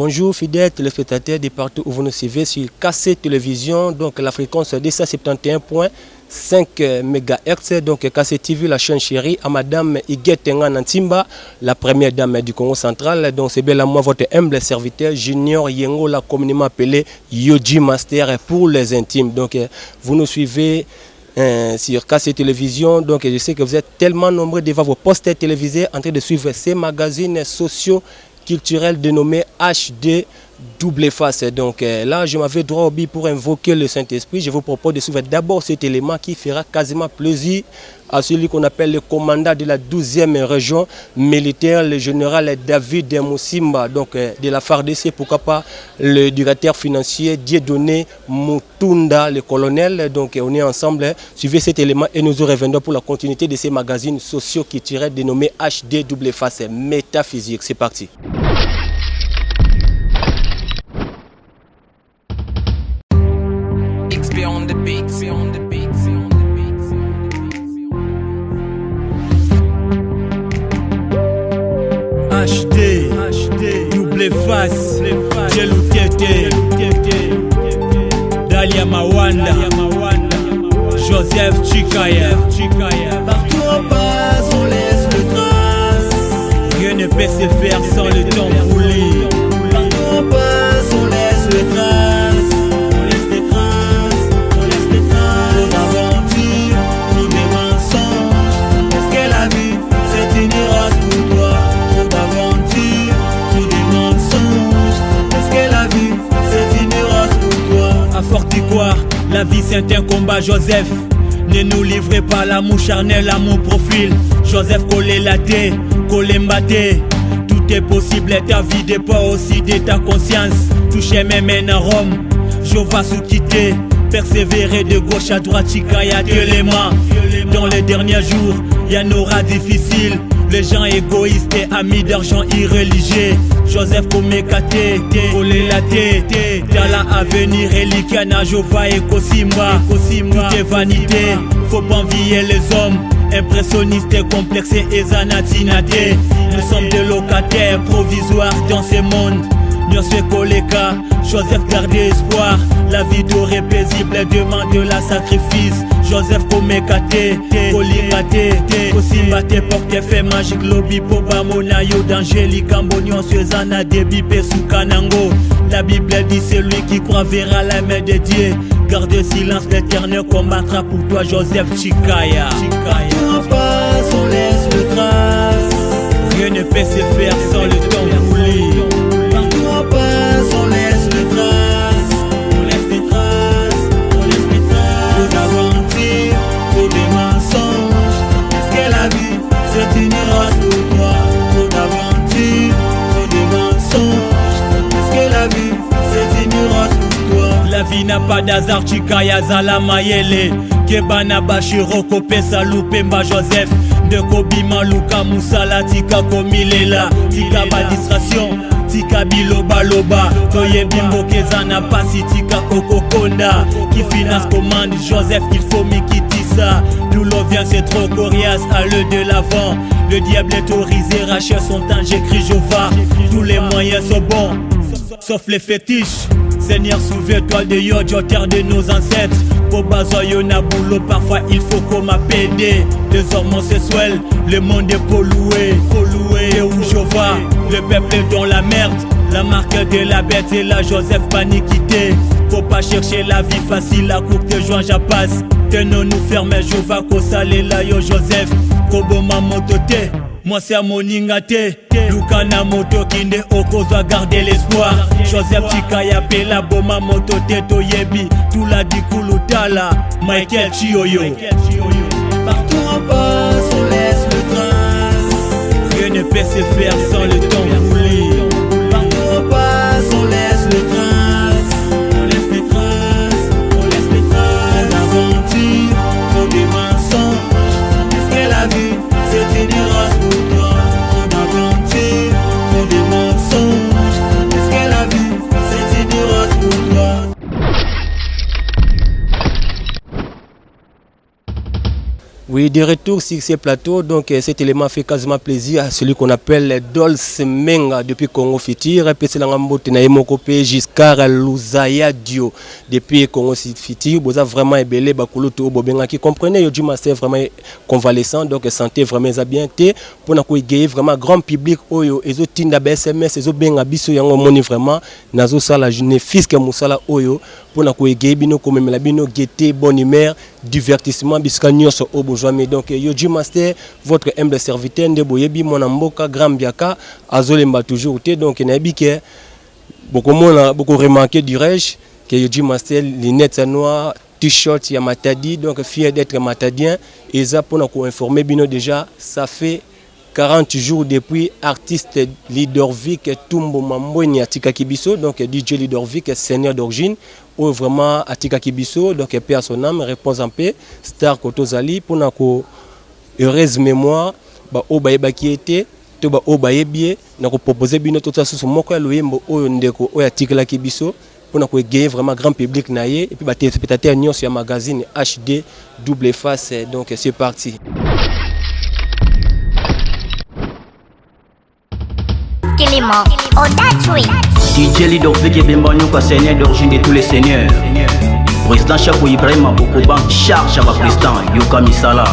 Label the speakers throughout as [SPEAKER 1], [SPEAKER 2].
[SPEAKER 1] Bonjour fidèles téléspectateurs de partout où vous nous suivez sur KC Télévision, donc la fréquence de 171.5 MHz, donc KC TV, la chaîne chérie, à Madame Iguette Nantimba, la première dame du Congo central. Donc c'est bien à moi votre humble serviteur Junior Yengo, la communément appelé Yoji Master pour les intimes. Donc vous nous suivez sur KC Télévision, donc je sais que vous êtes tellement nombreux devant vos postes télévisés en train de suivre ces magazines sociaux culturel dénommé HD Double Face. Donc là, je m'avais droit au but pour invoquer le Saint-Esprit. Je vous propose de suivre d'abord cet élément qui fera quasiment plaisir à celui qu'on appelle le commandant de la 12e région militaire, le général David Moussimba, donc de la FARDC, pourquoi pas le directeur financier Dieudonné Mutunda, le colonel. Donc on est ensemble. Suivez cet élément et nous reviendrons pour la continuité de ces magazines sociaux culturels dénommés HD Double Face Métaphysique. C'est parti.
[SPEAKER 2] On the beat, on the beat, on the beat,
[SPEAKER 3] HD, Double Face, Jelou Tete, Dalia Mawanda, Joseph Chikaya. Partout on passe, on laisse le trace. Rien ne peut se faire sans le temps voulu. Partout on passe, on laisse le trace. La vie c'est un combat, Joseph. Ne nous livrez pas l'amour charnel, l'amour profil. Joseph collé la thé, collé mbaté. Tout est possible, ta vie dépend aussi de ta conscience. Toucher mes mains en Rome, je vais sous quitter. Persévérer de gauche à droite, Chikaya Téléma. Dans les derniers jours, y en aura difficile. Les gens égoïstes et amis d'argent irréligieux. Joseph Komekate, collé la tête. Dans l'avenir, Elikana, Jova et Kosimba. Tout est vanité, faut pas envier les hommes. Impressionnistes, complexés et zanatinate. Nous sommes des locataires provisoires dans ce monde. Nous sommes Koleka, Joseph garde espoir. La vie dorée paisible demande de la sacrifice. Joseph Komekate, Kolikate, Kosimbate porte fait magique lobby Poba Monayo d'Angélique Ambonion Suezana Debi Pesukanango. La Bible dit celui qui croit verra la main de Dieu. Garde silence, l'éternel combattra pour toi Joseph Chikaya. On passe, on laisse le trace. Rien ne peut se faire sans le temps voulu. Partout on passe, on laisse le trace. On laisse les traces, on laisse les traces. Faut d'aventures, faut des mensonges. Est-ce que la vie c'est une race pour toi? Faut d'aventures, faut des mensonges. Est-ce que la vie c'est une race pour toi? La vie n'a pas d'hasard, Chikaya Zala Mayele. Kebana Bashiro Kopesa Lupemba Joseph. De Kobima Luka Moussala Tika Komilela. Tika ba distraction, Tika biloba loba. Toye bimbo kezana pasi Tika Kokokonda. Qui finance commande Joseph, il faut Mikitissa. D'où l'eau vient c'est trop coriace, à l'heure de l'avant. Le diable est autorisé, rachète son temps, j'écris Jova. Tous les moyens sont bons, sauf les fétiches. Seigneur, souviens-toi de Yodjo, terre de nos ancêtres. Pour Bazoyo Nabulo, parfois il faut qu'on m'appelle. Les homosexuels, le monde est pollué. Et où je vais, le peuple est dans la merde. La marque de la bête et la Joseph paniquité. Faut pas chercher la vie facile, la coupe de joint j'apasse. Tenons-nous fermés, je vais qu'au salé là yo Joseph. Koboma motote, moi c'est à mon ingate. Lukana moto kinde oko doit garder l'espoir. Joseph Chikaya pela boma moto teto yebi. Tula dikulutala, Michael Chioyo. Partout on passe, on laisse le trace. Rien ne peut se faire sans le temps voulu. Partout on passe, on laisse le trace. On laisse les traces, on laisse les traces. Faut d'aventure, faut des mensonges. Est-ce que la vie c'est une race pour toi? Faut d'aventure, faut des mensonges. Est-ce que la vie c'est une race pour toi?
[SPEAKER 1] Oui, de retour sur ces plateaux, donc cet élément fait quasiment plaisir à celui qu'on appelle Dolce Menga depuis Congo Fitir, et puis c'est l'angambote na Emokope Giscard Luzaya Dio depuis Congo Fitir, vous avez vraiment ébélé bakuluto bobenga qui comprenez Yoji Master vraiment convalescent, donc santé vraiment bien té pour na ko vraiment grand public oyo ezo tinda SMS ezo benga biso yango moni vraiment nazo sala jeune fils que musala oyo pour na ko bino ko memela bino gaieté bonne humeur divertissement biska nyonso obo jamais. Donc Yoji Master, votre humble serviteur de Boyebi Monamboka Grand Biaka azolemba toujours té, donc nabi que beaucoup remarqué dirais-je que Yoji Master lunettes noires t-shirt ya Matadi, donc fier d'être matadien et ça pour nous informer bino déjà ça fait 40 jours depuis artiste Lidorvik Tumbo Mamboni Atika Kibiso, donc DJ Lidorvik seigneur d'origine ou vraiment Atika Kibiso, donc paix à son âme, réponse en paix, star Kotozali pour nous heureuse mémoire ba obaye qui était to ba obaye bien na ko proposer bino tout ça sur moko ya loyembo oyo ndeko oyo Atika Kibiso pour nous gagner vraiment grand public naie et puis ba téléspectateurs nyons sur magazine HD double face, donc c'est parti.
[SPEAKER 4] DJ Lidorvik Bembanyuka, seigneur d'origine de tous les seigneurs. Président Chapo Ibrahim Bokoban, charge à ma président Yuka Misala.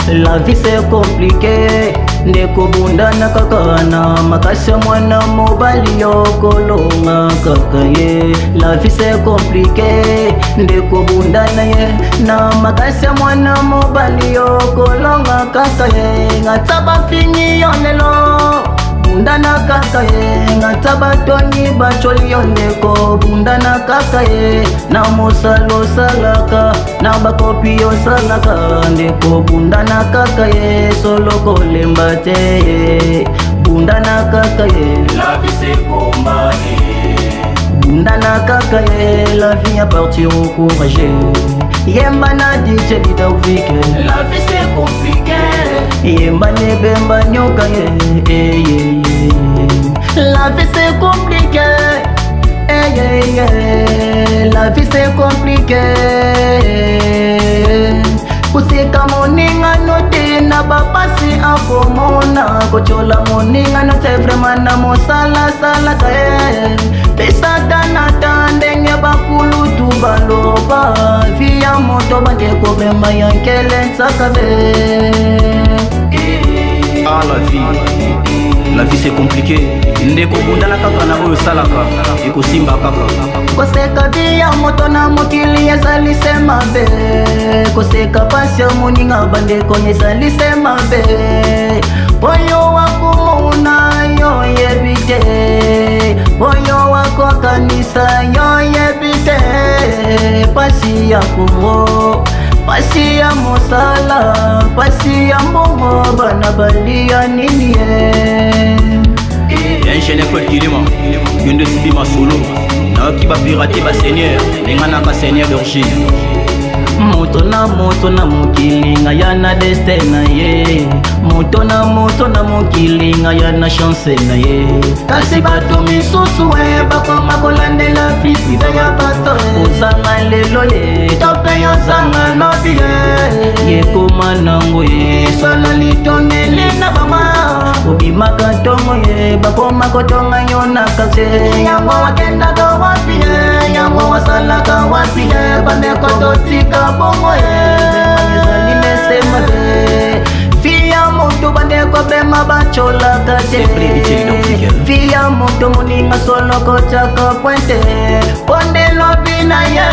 [SPEAKER 4] La vie c'est compliqué, ndeko bundana kakana makasi mwana mobali yokolonga kakaye. La vie c'est compliqué, ndeko bundana ye na makasi mwana mobali yokolonga kakaye. Ngataba fini yonelo bundana kakaye, ngataba toni bacholi yoneko bundana kakaye. Na mosalo salaka na bakopi yo salaka ndeko bundana kakaye solo kolemba te bundana kakaye. La vie c'est combattre bundana kakaye, la vie appartient au courageux. Yemba na DJ Lidorvik, la vie c'est compliqué. Yemba ne bemba nyoka ye. La vie c'est compliqué. La vie c'est compliqué. Kusika moninga note na bapasi akomona kochola moninga note vraiment na mosala sala kae pesa dana tandenge bakulu tu baloba via moto bandeko bemba yankele sakabe. Ah la vie c'est compliqué. Ndeko bundala kaka na oyo salaka eko simba kaka. Koseka via moto na mokili ezali sema be. Koseka pasi ya moninga bandeko ezali sema be. Oyo wakumuna yo yebite, oyo wako kanisa yo yebite. Pasi ya Kongo, pasi ya mosala, pasi ya mbongo bana balia nini ingénieur Paul Kilima, Yonde Sibi Masolo, Naoki ba pirate ba seigneur, Lengana ba seigneur d'origine. Moto na mokili nga yana destin na ye. Moto na mokili nga yana chance na ye. Kasi bato misusu bakoma kolandela fisi ya bato ozanga lelo ye tope yozanga nobi ye koma nango ye solo litonele na mama obimaka tongo ye bakoma kotonga yona kase yango wakendaka wapi ye yango wasalaka wapi ye bandeko totika bongo ye ezali nesema te via moto bandeko bema bachola kate via moto moninga solo kochaka pointe ponde lobi na ye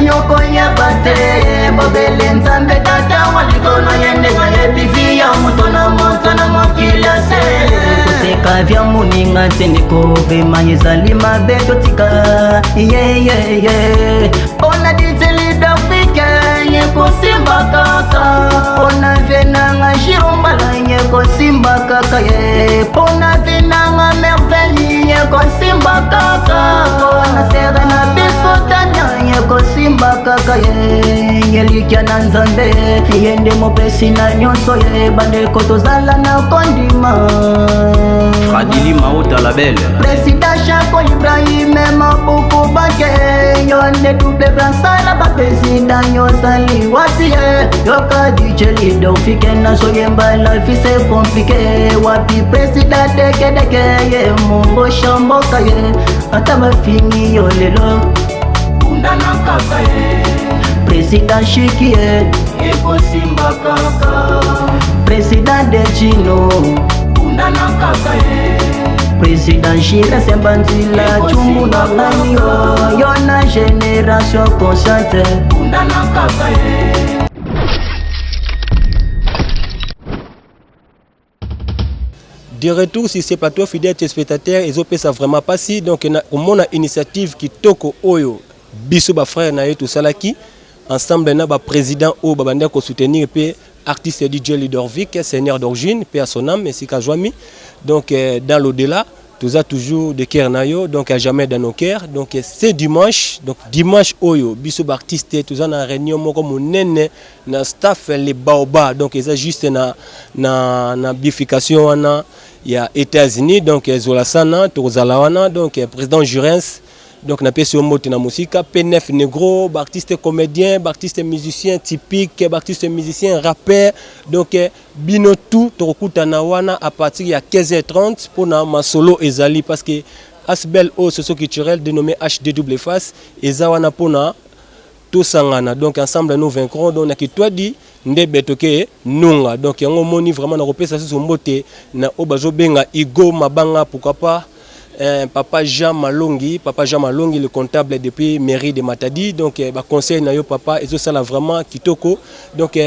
[SPEAKER 4] nyoko ya bate bobele nzambe tata walikono yende ngayebi via moto na mokila se koseka via moninga tendeko bema ezali mabe totika ona diteli dafike nyeko simba kaka ona venanga jirombala nyeko simba kaka ye ona venanga merveille nyeko simba kaka ona serena biso tanya nyeko Simba kaka ye Yelikia na nzambe Yende mopesi na nyonso ye Bandeko tozala na kondima Fradili Maota la belle Président Chako Ibrahim Mabuku Bake Yonde double bransala ba président Yosali wasi ye Yoka DJ Lido Fike na soyemba la vie c'est compliqué Wapi président deke ye Mumbo shamboka ye Atama fini yo lelo Undana kaka ye Président Chiki ye Eko Simba kaka Président de Chino Undana kaka ye Président Chile Sembanzila Chumbu na Banyo Yona génération consciente Undana kaka ye.
[SPEAKER 1] De retour sur ces plateaux fidèles téléspectateurs, ils ont ça vraiment pas si donc on a une initiative qui toko oyo biso ba frère na yetu salaki ensemble na ba président o babanda ko soutenir pe artiste DJ Lidorvik seigneur d'origine pe à son âme ainsi qu'à Joami donc dans l'au-delà tout ça toujours de cœur na yo donc à jamais dans nos cœurs donc c'est dimanche donc dimanche oyo biso ba artiste tout ça na réunion moko monene na staff les baoba donc ils a juste na bifurcation na il y a États-Unis donc Zolasana Tozalawana donc président Jurens donc na pesi omote na musika P9 Negro artiste comédien artiste musicien typique artiste musicien rappeur donc bino tout tokuta na wana à partir ya 15h30 pour na ma solo ezali parce que Asbel O socio culturel dénommé HDW Face ezawana pona tout sangana donc ensemble nous vaincrons donc na kitwa di ndebe toke nunga donc yango moni vraiment na kopesa so mbote na obazo benga Igo Mabanga pourquoi pas papa Jean Malongi le comptable depuis mairie de Matadi donc ba conseil na yo papa ezo sala vraiment kitoko donc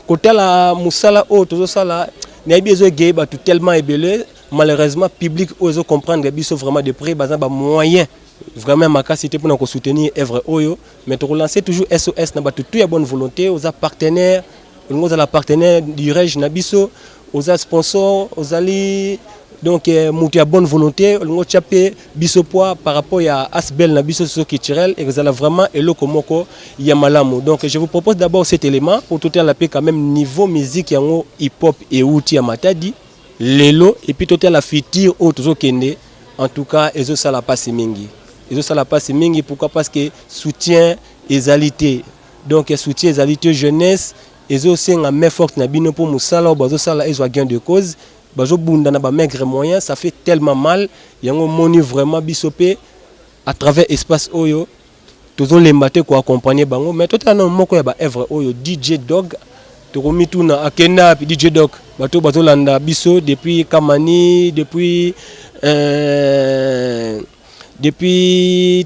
[SPEAKER 1] côté la musala o tozo sala na biso gay ba tout tellement ébélé malheureusement public ozo comprendre biso vraiment de près ba moyen vraiment ma capacité pour nous soutenir œuvre oyo mais to relancer toujours SOS na ba tout ya bonne volonté aux partenaires nous la partenaire du Reg Nabiso aux sponsors aux alliés donc mutu bonne volonté ngo chapé biso poa par rapport à Asbel na biso so culturel et vous allez vraiment eloko moko ya malamu donc je vous propose d'abord cet élément pour tout la paix quand même niveau musique yango hip hop et outil ya Matadi lelo et puis tout la future auto kende en tout cas ezo sala passe mingi pourquoi parce que soutien égalité donc soutien égalité jeunesse ezo senga main forte na bino pour musala bazo sala ezo gain de cause bazo bunda na ba maigre moyen ça fait tellement mal yango moni vraiment bisopé à travers espace oyo tozo lembate ko accompagner bango mais tout na moko ya ba œuvre oyo DJ Dog to komituna akenda DJ Dog bato bazo landa biso depuis Kamani depuis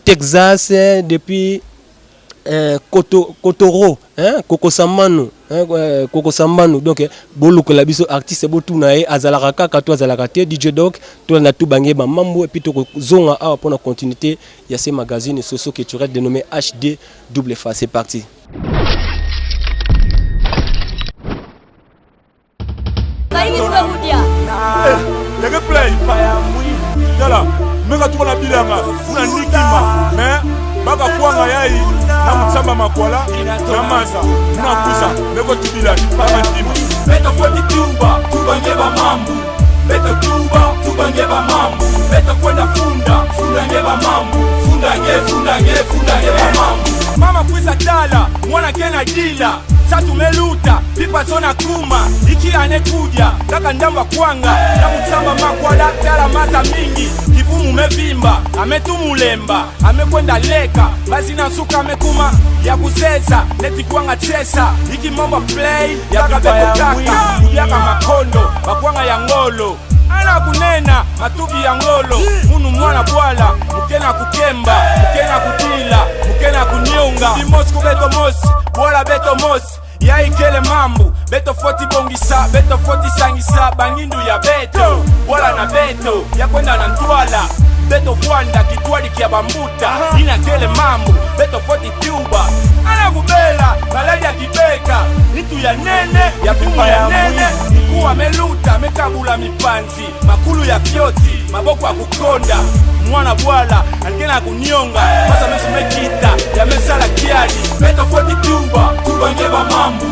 [SPEAKER 1] Texas depuis Kotoro Koko Sambanu donc boluko la biso artiste botu na e azalaka kaka to azalaka te DJ Dog to na tout bangé ba mambo et puis to zonga a pour la continuité il y a ces magazines socio culturels dénommés HDW Face. C'est parti.
[SPEAKER 5] Baka kuanga yai na mtsamba makwala na maza na kusa leko tibila papa ndima beta kwa tuba ngeba mambu beta tuba ngeba mambu beta kwenda funda ngeba mambu funda ngeba mambu mama kwisa tala mwana kena dila satu meluta pipa zona kuma iki anekuja kaka ndamba kwanga na mtsamba makwala tala maza mingi kifumu mevimba ametumulemba amekwenda leka basi na suka amekuma ya kusesa leti kwanga tesa iki momba play ya kabeko kaka yaka makondo bakwanga ya ngolo ana kunena matubi ya ngolo munu mwana bwala mukena kukemba mukena kutila mukena kunyonga imosko beto mosi bwala beto mosi ya ikele mambu beto foti bongisa beto foti sangisa bangindu ya beto wala na beto ya kwenda na ntwala beto fwanda kitwali kia bambuta ina kele mambu beto foti tuba ana kubela malali ya kibeka nitu ya nene ya kumu ya nene kuwa meluta mekabula Sala mipanzi, makulu ya fyoti, maboko ya kukonda. Mwana bwala, alikena kunyonga. Masa mesumekita, ya mesala kiadi. Beto foti tuba, tubangeba mambu.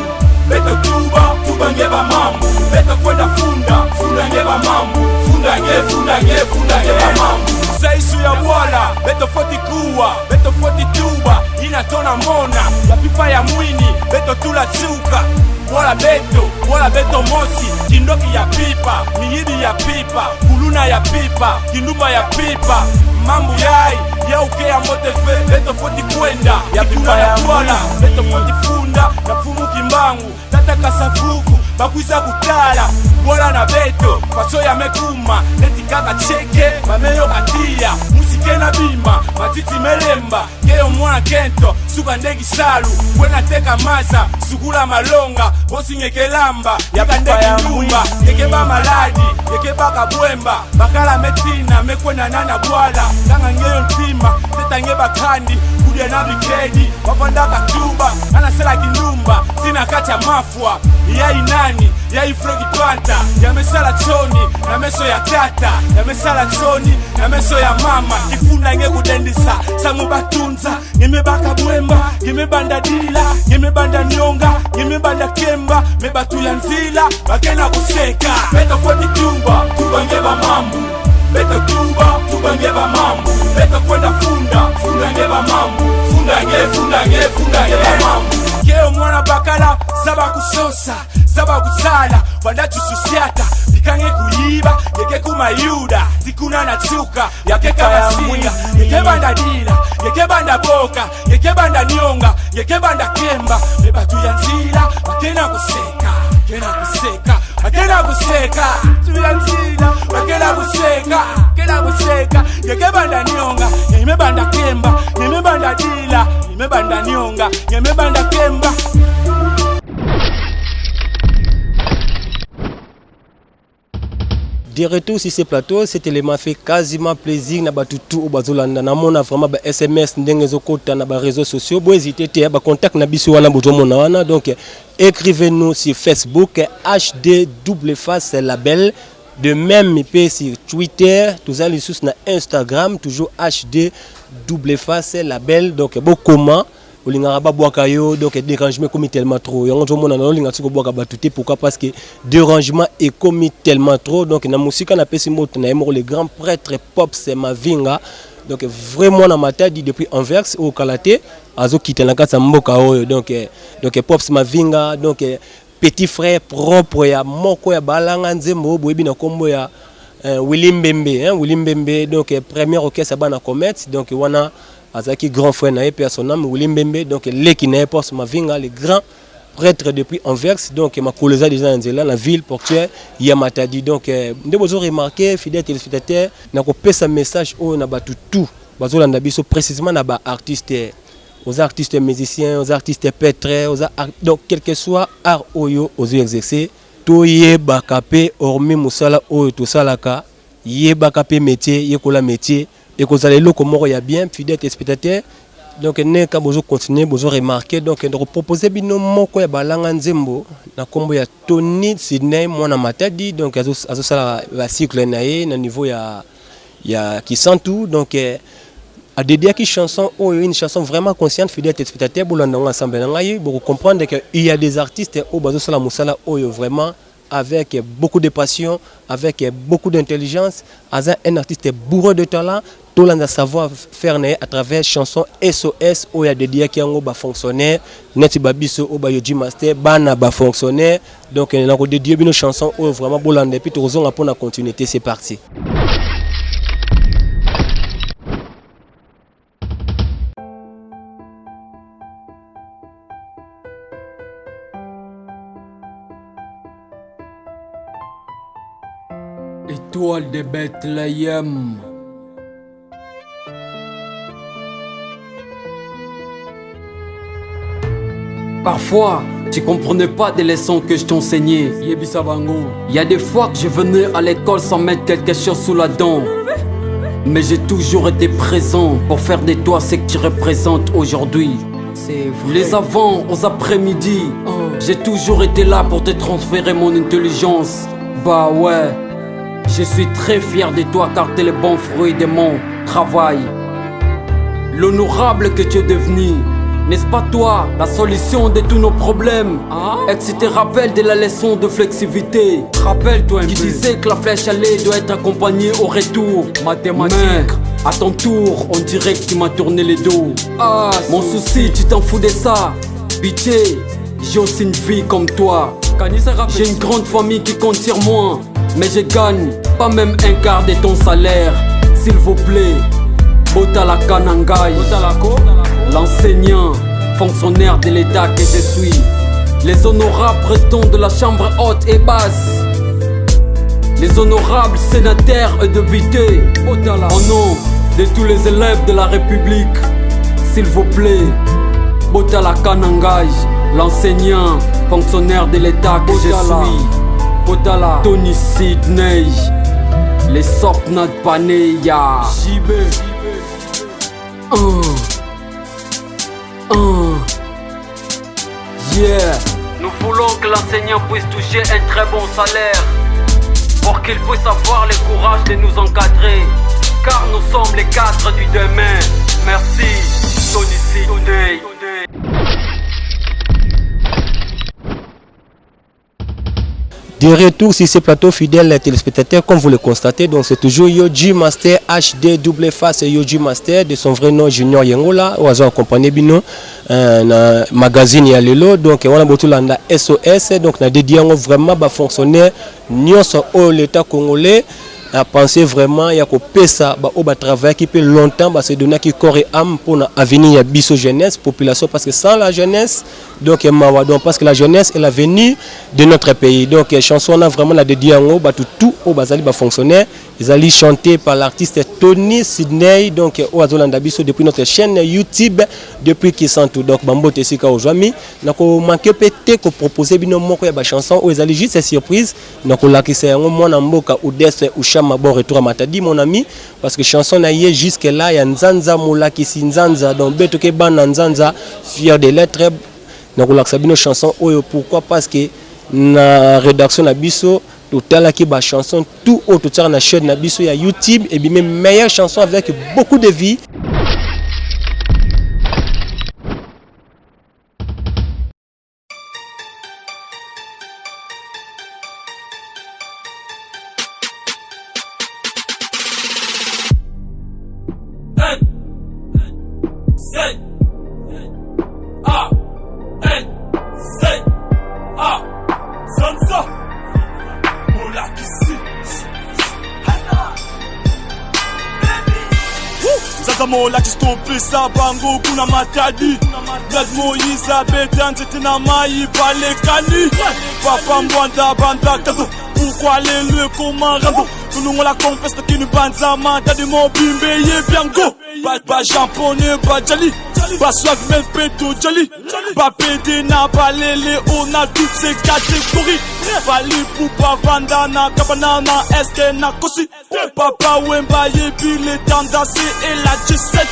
[SPEAKER 5] Beto tuba, tubangeba mambu. Beto kwenda funda, funda ngeba mambu. Funda ngeba mambu. Saisu ya bwala, beto foti kuwa. Beto foti tuba, inatona mona. Ya pipa ya mwini, beto tula tsuka. Wala beto mosi, kindoki ya pipa, mihidi ya pipa, kuluna ya pipa, kindumba ya pipa, mambu yai, ya uke ya motefe, beto foti kwenda, ya pipa ya wala, beto foti funda, na fumu kimbangu, tata kasafuku, bakuisa kutala, wala na beto, paso ya mekuma, neti kaka cheke, mameyo katia, musike na bima, matiti melemba, keyo mwana kento, suka ndegi salu, kwena teka masa, sukula malonga, bosi ngekelamba, yaka ndegi nyumba, yekeba maladi, yekeba kabwemba, bakala metina, mekwena nana bwala, kanga ngeyo ntima, teta ngeba kandi, kudia na bikedi, wapanda katuba, anasela kindumba, sina kacha mafua, yai nani, yai fregi twanta, yamesala toni, na meso ya tata, yamesala toni, na meso ya mama, ifunda nge kudendisa, samu batunza, baka bwemba, banda dila, banda nyonga, banda kemba, mebatu ya nzila, bakena kuseka. Beto foti tuba, tubangeba mambu. Beto tuba, tubangeba mambu. Beto kwenda funda ngeba mambu. Funda ngeba mambu. Keo mwana bakala, zaba kusosa, zaba kusala, wanda chususiata, bikange kuyiba, yeke kumayuda, tikuna na tsuka, yake kamasinga, yeke banda dila, yeke banda boka, yeke banda nyonga, yeke banda kemba, mebatu ya nzila, bakena kuseka, bakena kuseka, tuya nzila, bakena kuseka, yeke banda nyonga, yeme banda kemba, yeme banda dila, yeme banda nyonga, yeme banda kemba.
[SPEAKER 1] De retour sur ce plateau, cet élément fait quasiment plaisir na batutu au bazolanda na mona vraiment ba SMS ndenge zokota na ba réseaux sociaux bo hésiter te ba contact na biso wana bozo mona wana donc écrivez-nous sur Facebook HD double face label de même pe sur Twitter tous allez sur na Instagram toujours HD double face label donc bo comment olinga ba boaka yo donc dérangement comme tellement trop yango zo mona na olinga tsiko boaka batuté pourquoi parce que dérangement est commis tellement trop donc na musika na pesi moto na yemo le grand prêtre Pops Mavinga donc vraiment na matadi depuis Anvers au Kalaté azo quitter na kata mboka oyo donc Pops Mavinga donc petit frère propre ya moko ya balanga nzembo boyebi na kombo ya Willy Mbembe donc premier orchestre bana Comet donc wana Azaki grand frère nae son nom Willy Mbembe donc leki nae Pops Mavinga le grand prêtre depuis Anvers donc ma koleza déjà nzela la ville portuaire ya Matadi donc nde bozo remarquer fidèle téléspectateur na ko pesa message o na batu tout bazo landa biso précisément na ba artiste aux artistes musiciens aux artistes peintres donc quel que soit art oyo ozo exercer to ye bakape hormis musala oyo to salaka ye bakape métier ye kola métier et que vous allez le comment il y a bien fidèle spectateur donc ne ka bozo continuer bozo remarquer donc de proposer bino moko ya balanga nzembo na kombo ya Tony Sydney mwana Matadi donc azo sala la cycle nae na niveau ya Kisantu donc a dédié qui chanson une chanson vraiment consciente fidèle spectateur bolanda ensemble ngai pour comprendre que il y a des artistes au bazo sala musala oyo vraiment avec beaucoup de passion, avec beaucoup d'intelligence, un artiste bourré de talent, tout le monde savoir faire à travers chansons SOS où il y a des dias qui ont fonctionné, net babiso au Yoji Master, bana ba fonctionné, donc on a dédié une chanson où vraiment bolande puis tout on a pour la continuité, c'est parti.
[SPEAKER 6] Étoile de Bethléem. Parfois, tu comprenais pas des leçons que je t'enseignais. Il y a des fois que je venais à l'école sans mettre quelque chose sous la dent. Mais j'ai toujours été présent pour faire de toi ce que tu représentes aujourd'hui. Les avant aux après-midi, j'ai toujours été là pour te transférer mon intelligence. Bah ouais. Je suis très fier de toi car t'es le bon fruit de mon travail. L'honorable que tu es devenu, n'est-ce pas toi la solution de tous nos problèmes? Et que tu te rappelles de la leçon de flexibilité. Rappelle-toi qui disait que la flèche allée doit être accompagnée au retour. Mathématiques. Mais à ton tour, on dirait que tu m'as tourné les dos. Mon souci, tu t'en fous de ça. Pitié, j'ai aussi une vie comme toi. J'ai une grande famille qui compte sur moi, mais je gagne pas même un quart de ton salaire. S'il vous plaît, Botala Kanangai, l'enseignant, fonctionnaire de l'État que je suis. Les honorables présidents de la chambre haute et basse. Les honorables sénateurs et députés. Au nom de tous les élèves de la République, s'il vous plaît, Botala Kanangai, l'enseignant, fonctionnaire de l'État que je suis. Botala Tony Sydney, les Sopnat Paneya. JB. Yeah. Nous voulons que l'enseignant puisse toucher un très bon salaire, pour qu'il puisse avoir le courage de nous encadrer, car nous sommes les cadres du demain. Merci, Tony Sydney.
[SPEAKER 1] De retour sur ces plateaux fidèles téléspectateurs, comme vous le constatez, donc c'est toujours Yoji Master HD double face Yoji Master de son vrai nom Junior Yengola, au hasard accompagné bino na magazine ya lelo, donc on a beaucoup là SOS, donc na dédié vraiment ba fonctionnaire nyonso au l'état congolais a pensé vraiment il y a ko pesa ba au ba travail qui peut longtemps ba se donner qui corps et âme pour na avenir ya biso jeunesse population, parce que sans la jeunesse donc parce que la jeunesse est l'avenir de notre pays. Donc chanson on a vraiment la dédié en ba tout au bazali ba fonctionnaire, ils allaient chanter par l'artiste Tony Sydney, donc au Azolanda biso depuis notre chaîne YouTube depuis qui sont tout, donc bambo tesika aujourd'hui na ko manquer pété ko proposer bino moko ya ba chanson où ils allaient juste cette surprise na ko lakisa yango mwana mboka Odesse Ushama bon retour à Matadi mon ami, parce que chanson na yé jusque là ya nzanza molakisi nzanza donc betoke bana nzanza fier de lettres na ko lakisa bino chanson oyo. Pourquoi? Parce que na rédaction na biso totala ki ba chanson tout autre sur na chaîne na biso ya YouTube et bien meilleure chanson avec beaucoup de vie.
[SPEAKER 5] Mola kistopisa bango kuna Matadi Nad Moïse Betanze tina mai balekani Papa mwanda banda kazo Pourquoi le comment rando Nous la confesse qui nous banza Matadi mon bimbe ye biango Ba japonais ba jali Ba swag mel peto jali Ba pede na balele on a toutes ces catégories Bali poupa vanda na kabanana eske na kosi Papa wemba ye bile tendance et la G7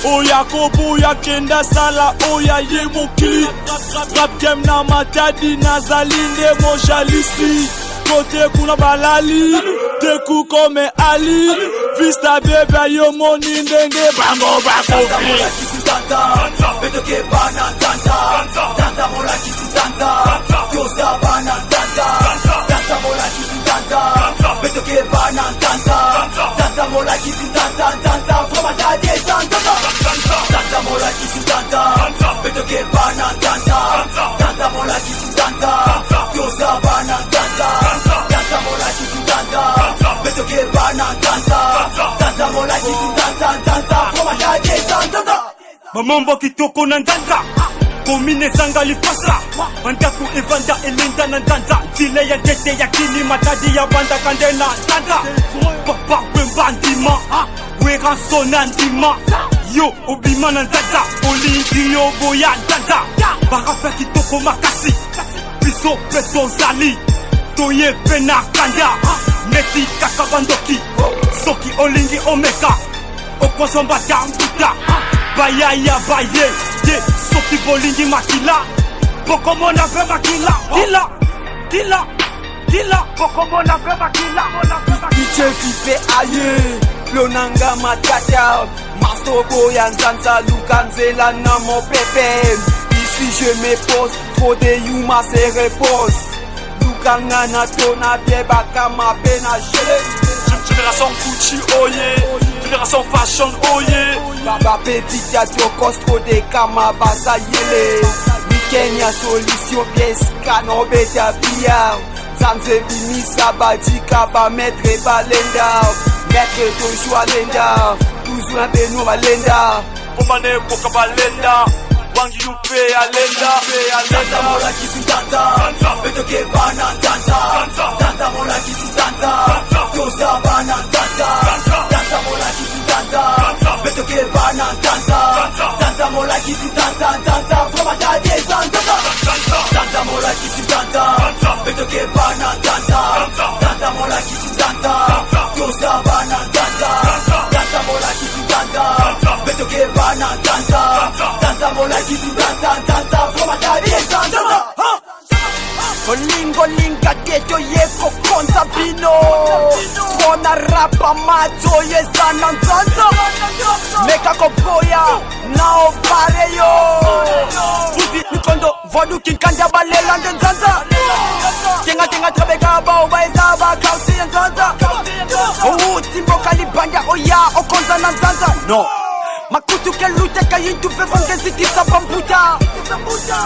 [SPEAKER 5] Oya kobo ya kenda sala oya ye mokili Rap game na Matadi na zalinde mo jalisi Kote kuna balali Teku kome Ali Vista bebe yo moni ndenge bango bako
[SPEAKER 7] mola kisu tanta Betoke bana tanta Tanta mola kisu tanta Yosa bana tanta Tanta mola kisu tanta Betoke bana tanta Tanta mola kisu tanta Tanta from Matadi tanta Tanta mola kisu tanta Betoke bana tanta Tanta mola kisu tanta Yosa bana tanta Tanta mola kisu tanta Betoke bana tanta Tanta mola kisu tanta Tanta from Matadi tanta
[SPEAKER 5] Mamambo kitoko na ndanza Komine zanga lipasa Mandaku evanda elinda na ndanza Zile ya dete ya kini Matadi ya banda kandena ndanza Papa wemba ndima Wera sona ndima Yo obima na ndanza Olindi yo boya ndanza Barafa kitoko makasi Biso peto zali Toye pena kanda Neti kakabandoki Soki olingi omeka Okozomba dambuta Baya ya baye, ye, soki bolingi makila Poko mona ve makila, kila
[SPEAKER 7] Dila, Pokomona Beba Kila. Piche vipe aye, Flonanga Matata. Mastobo Yanzanza, Lukanzela Namo Pepe. Ici je me pose, trop de Yuma se repose. Lukangana Tona Bieba Kama Pena Génération Gucci, oh yeah. Génération Fashion, oh yeah. Baba Petit Yatio Costro de Kama Basa Yele. Kenya solution pièce canon beta bia Zanze bimi sabadika ba maître balenda Maître toujours lenda Toujours un beno balenda Pomane poka balenda Wangi yupe alenda Tanta mola kisu tanta Beto ke bana tanta Tanta mola kisu tanta Yosa bana tanta Tanta mola kisu tanta Beto ke bana tanta Tanta mola kisu tanta Tanta From daddy tanta Tanta mola kisu tanta Beto ke bana tanta Tanta mola kisu tanta Yosa bana tanta Tanta mola kisu tanta Beto ke bana tanta Tanta mola kisu tanta Tanta From daddy tanta Olinga keto yeko konza bino Mona rapa macho yezana nzanza Meka kopoya nao pare yo Uzi nikondo vodu kinkanja balela nzanza Tenga trabeka bao baeza ba kausi nzanza Uti mboka libanja oya okonza na nzanza No Makutu ke lute ka yintu fe fangezi kisa bambuta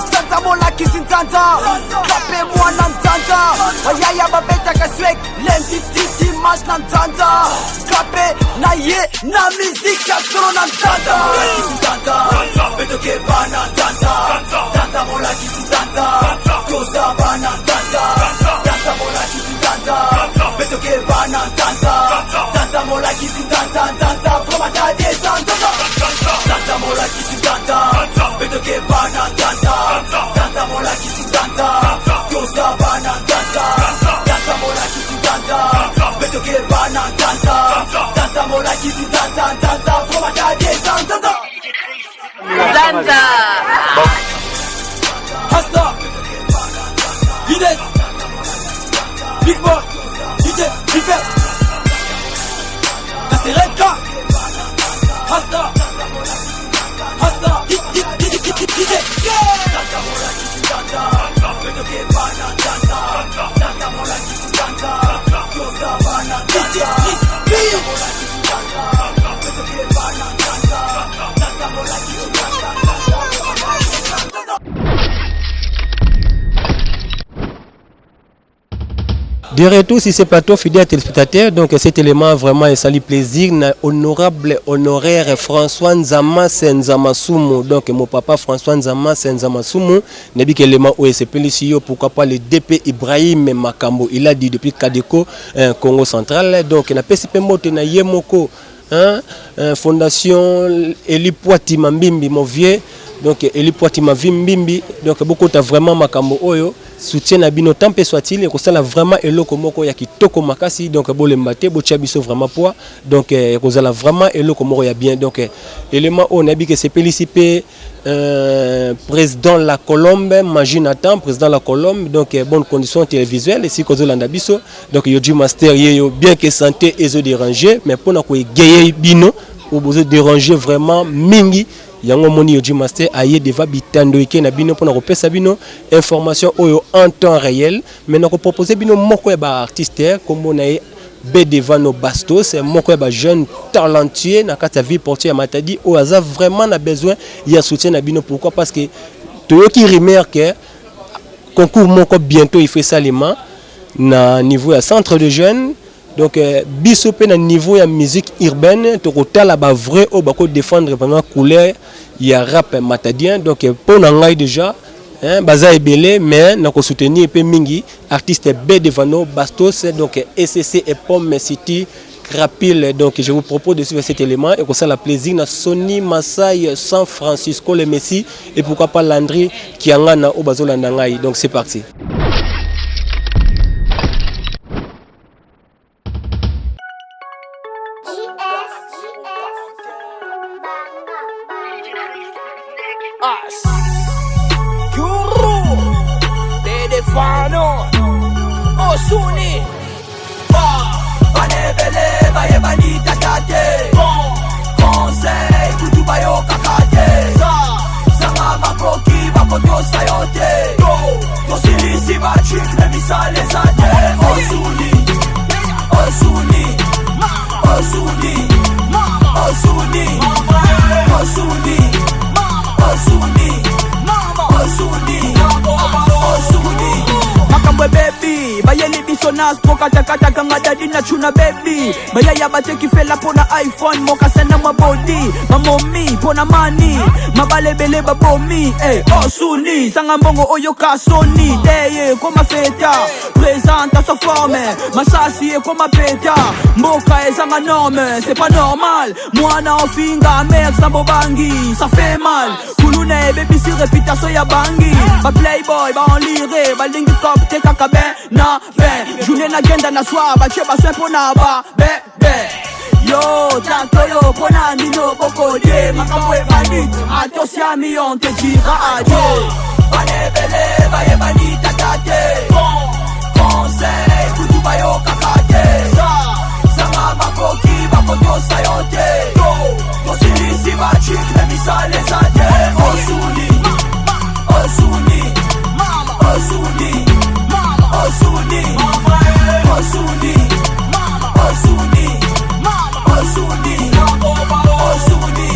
[SPEAKER 7] Nzanza mola kisi nzanza Kape mwana nzanza Wayaya babeta ka swek Lendi titi mas na nzanza Kape na ye na miziki ya solo na nzanza Kisi nzanza Beto ke bana nzanza Nzanza mola kisi nzanza Yosa bana nzanza Nzanza mola kisi nzanza Beto ke bana nzanza Nzanza mola kisi nzanza Nzanza from a daddy nzanza Tanta mola kisi tanta, beto ke bana tanta. Tanta mola kisi tanta, yosa bana tanta. Tanta mola kisi tanta, beto ke bana tanta. Tanta mola kisi tanta, tanta from a daddy tanta. Tanta. Hasta. Guinness. Big Boy. DJ River. Castereka. Hasta. Hasta, Tanta mola kisi tanta, beto ke bana tanta. Tanta mola kisi tanta, yosa bana tanta. Tanta mola kisi tanta, beto ke bana tanta. Tanta mola kisi tanta,
[SPEAKER 1] De retour sur ce plateau, fidèles téléspectateurs, donc cet élément vraiment est sali plaisir, honorable honoraire François Nzama Senzamasumu, donc mon papa François Nzama Senzamasumu, n'est que l'élément OSP Lucio, pourquoi pas le DP Ibrahim Makambo, il a dit depuis Kadeko, Congo central, donc na PCP Mote na Yemoko, fondation Eli Poitima Mbimbi, mon vieux, donc Eli Poitima Mbimbi, donc beaucoup t'as vraiment Makambo Oyo. Soutien na bino tant peu soit-il et que ça vraiment eloko moko ya kitoko makasi donc bolembate bo chabiso vraiment poids donc que ça vraiment eloko moko ya bien donc élément on a dit que c'est félicité président la Colombe Maginatan président la Colombe donc bonne condition télévisuelle ici que Zolanda biso donc Yoji Master yo bien que santé et zo déranger mais pour na ko geye bino ou besoin déranger vraiment mingi yango moni Yoji Master aye deva bitando ike na bino pona kopesa bino information oyo en temps réel mais na ko proposer bino moko ba artiste comme on a Bedevano Bastos moko ba jeune talentueux na kata vie portier Matadi o aza vraiment na besoin ya soutien na bino pourquoi parce que to qui remarque concours moko bientôt il fait salement na niveau ya centre de jeunes. Donc, biso pe na niveau ya musique urbaine, to kotala ba vrai au bako défendre vraiment couleur ya rap matadien. Donc, pour nangai déjà, baza ebele mais na ko soutenir pe mingi artiste Bedevano Bastos donc SCC et Pomme City Rapide. Donc, je vous propose de suivre cet élément et que ça la plaisir na Sony Masai San Francisco le Messi et pourquoi pas Landry qui en a na au bazola nangai. Donc, c'est parti.
[SPEAKER 7] Osuni banebele bayebani tatate conseil kutu bayo kakate sanga makoki bakotosa yote tosilisi bachik memisale zate Osuni Osuni Osuni Osuni Osuni Osuni Osuni Osuni Makambwe baby bayeli biso nas pokata kata kanga dadi na chuna baby bayaya bateki fela pona iPhone moka sana mabodi mamomi pona mani mabale bele babomi Osuni sanga mbongo oyo kasoni deye koma feta présente sa forme masasi e koma peta mboka ezanga norme c'est pas normal mwana ofinga mec sambo bangi ça fait mal kulune baby si réputation ya bangi ba playboy ba en lire ba lingi top te kakabe na ben journée na genda na soir ba che ba soin pona ba bebe yo tanto yo pona nino boko de makamwe bandit atosia mi on te dira adieu banebele ba yebani tatate conseil kutu bayo kakate sanga makoki bakotosa yote tosilisi bachik memisale zate Osuni Osuni Osuni Osuni Osuni Osuni Osuni Osuni